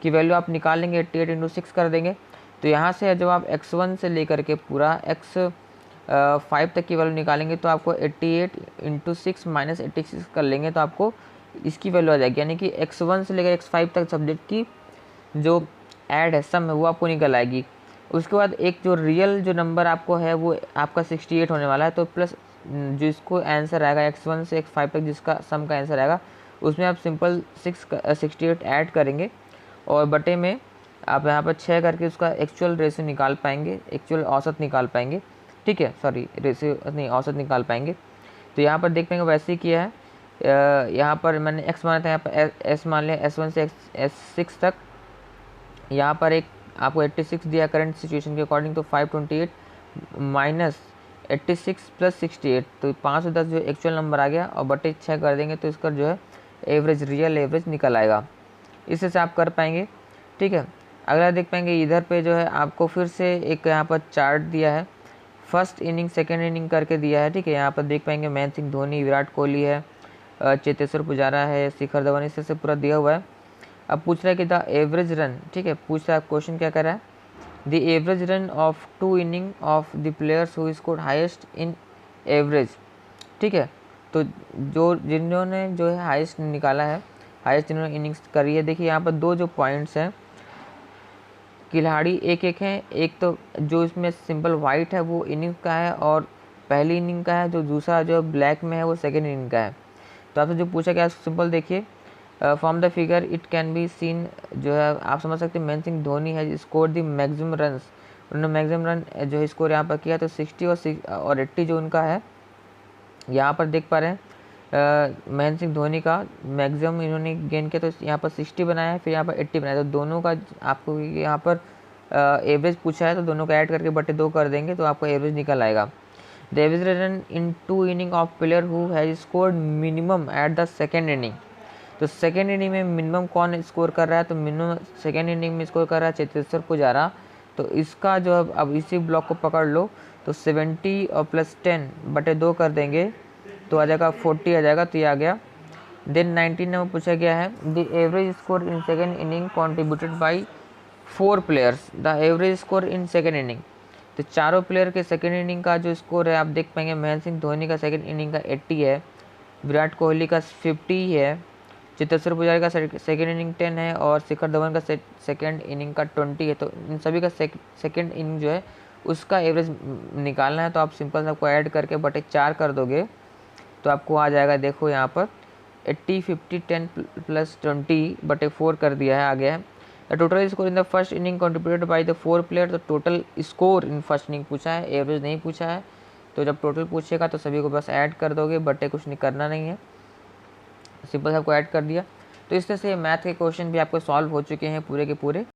की वैल्यू आप निकाल लेंगे, 88 इंटू 6 कर देंगे। तो यहाँ से जब आप x1 से लेकर के पूरा x5 तक की वैल्यू निकालेंगे तो आपको 88 इंटू 6 माइनस 86 कर लेंगे तो आपको इसकी वैल्यू आ जाएगी, यानी कि x1 से लेकर x5 तक सब्जेक्ट की जो ऐड है सम है वो आपको निकल आएगी। उसके बाद एक जो रियल जो नंबर आपको है वो आपका 68 होने वाला है, तो प्लस जो इसको आंसर आएगा x1 से x5 तक जिसका सम का आंसर आएगा उसमें आप सिंपल 68 ऐड करेंगे, और बटे में आप यहाँ पर 6 करके उसका एक्चुअल रेशियो निकाल पाएंगे, एक्चुअल औसत निकाल पाएंगे। ठीक है, सॉरी रेशियो नहीं, औसत निकाल पाएंगे। तो यहाँ पर देख पाएंगे वैसे ही किया है। यहाँ पर मैंने x माना था, यहाँ पर s मान लिया, S1 से S6 तक। यहाँ पर एक आपको 86 दिया करंट सिचुएशन के अकॉर्डिंग, तो 528 माइनस 86 प्लस 68, तो 510 जो एक्चुअल नंबर आ गया, और बटे 6 कर देंगे तो इसका जो है एवरेज, रियल एवरेज निकल आएगा। इससे से आप कर पाएंगे, ठीक है। अगला देख पाएंगे, इधर पे जो है आपको फिर से एक यहाँ पर चार्ट दिया है, फर्स्ट इनिंग सेकेंड इनिंग करके दिया है, ठीक है। यहाँ पर देख पाएंगे महेंद्र सिंह धोनी, विराट कोहली है, चेतेश्वर पुजारा है, शिखर धवन, इससे पूरा दिया हुआ है। अब पूछ रहा है कि द एवरेज रन, ठीक है, पूछ रहा है क्वेश्चन क्या कर रहा है, the average run of 2 inning of the players who score highest in average, ठीक है। तो जो जिन्होंने जो है हाईएस्ट निकाला है, हाईएस्ट जिन्होंने इनिंग्स करी है, देखिए यहाँ पर दो जो पॉइंट्स हैं, खिलाड़ी एक एक हैं, एक तो जो इसमें सिंपल वाइट है वो इनिंग का है और पहली इनिंग का है, जो दूसरा जो ब्लैक में है वो सेकेंड इनिंग का है। तो आपसे जो पूछा गया सिंपल देखिए, from the figure it can be seen, जो है आप समझ सकते हैं महेंद्र सिंह धोनी है स्कोर द मैक्सिमम रन्स, उन्होंने मैक्सिमम रन जो स्कोर यहाँ पर किया, तो 60 और 80 जो उनका है, यहाँ पर देख पा रहे हैं महेंद्र सिंह धोनी का मैक्सिमम इन्होंने गेन किया, तो यहाँ पर 60 बनाया है, फिर यहाँ पर 80 बनाया, तो दोनों का आपको यहाँ पर एवरेज पूछा है, तो दोनों का ऐड करके बटे 2 कर देंगे तो आपको एवरेज निकल आएगा। The average run in 2 inning of player who has scored minimum at the second inning, तो सेकेंड इनिंग में मिनिमम कौन स्कोर कर रहा है, तो मिनिमम सेकेंड इनिंग में स्कोर कर रहा है चेतेश्वर पुजारा। तो इसका जो अब इसी ब्लॉक को पकड़ लो, तो 70 और प्लस 10 बटे 2 कर देंगे तो आ जाएगा 40 आ जाएगा, तो ये आ गया। देन 19 नंबर पूछा गया है, the average score in second inning contributed by 4 players, the average score in second inning, तो चारों प्लेयर के सेकेंड इनिंग का जो स्कोर है आप देख पाएंगे, महेंद्र सिंह धोनी का सेकेंड इनिंग का 80 है, विराट कोहली का 50 है, चेतेश्वर पुजारा का सेकेंड इनिंग 10 है, और शिखर धवन का सेकेंड इनिंग का 20 है। तो इन सभी का सेकेंड इनिंग जो है उसका एवरेज निकालना है, तो आप सिंपल सबको ऐड करके बटे 4 कर दोगे तो आपको आ जाएगा, देखो यहाँ पर 80 50 10 प्लस 20 बटे 4 कर दिया है, आ गया है। The total score in the first inning contributed by the 4 player, तो total score in first inning पूछा है, एवरेज नहीं पूछा है। तो जब टोटल पूछेगा तो सभी को बस ऐड कर दोगे, बटे कुछ नहीं करना नहीं है, सिंपल सबको ऐड कर दिया। तो इस तरह से मैथ के क्वेश्चन भी आपको सॉल्व हो चुके हैं पूरे के पूरे।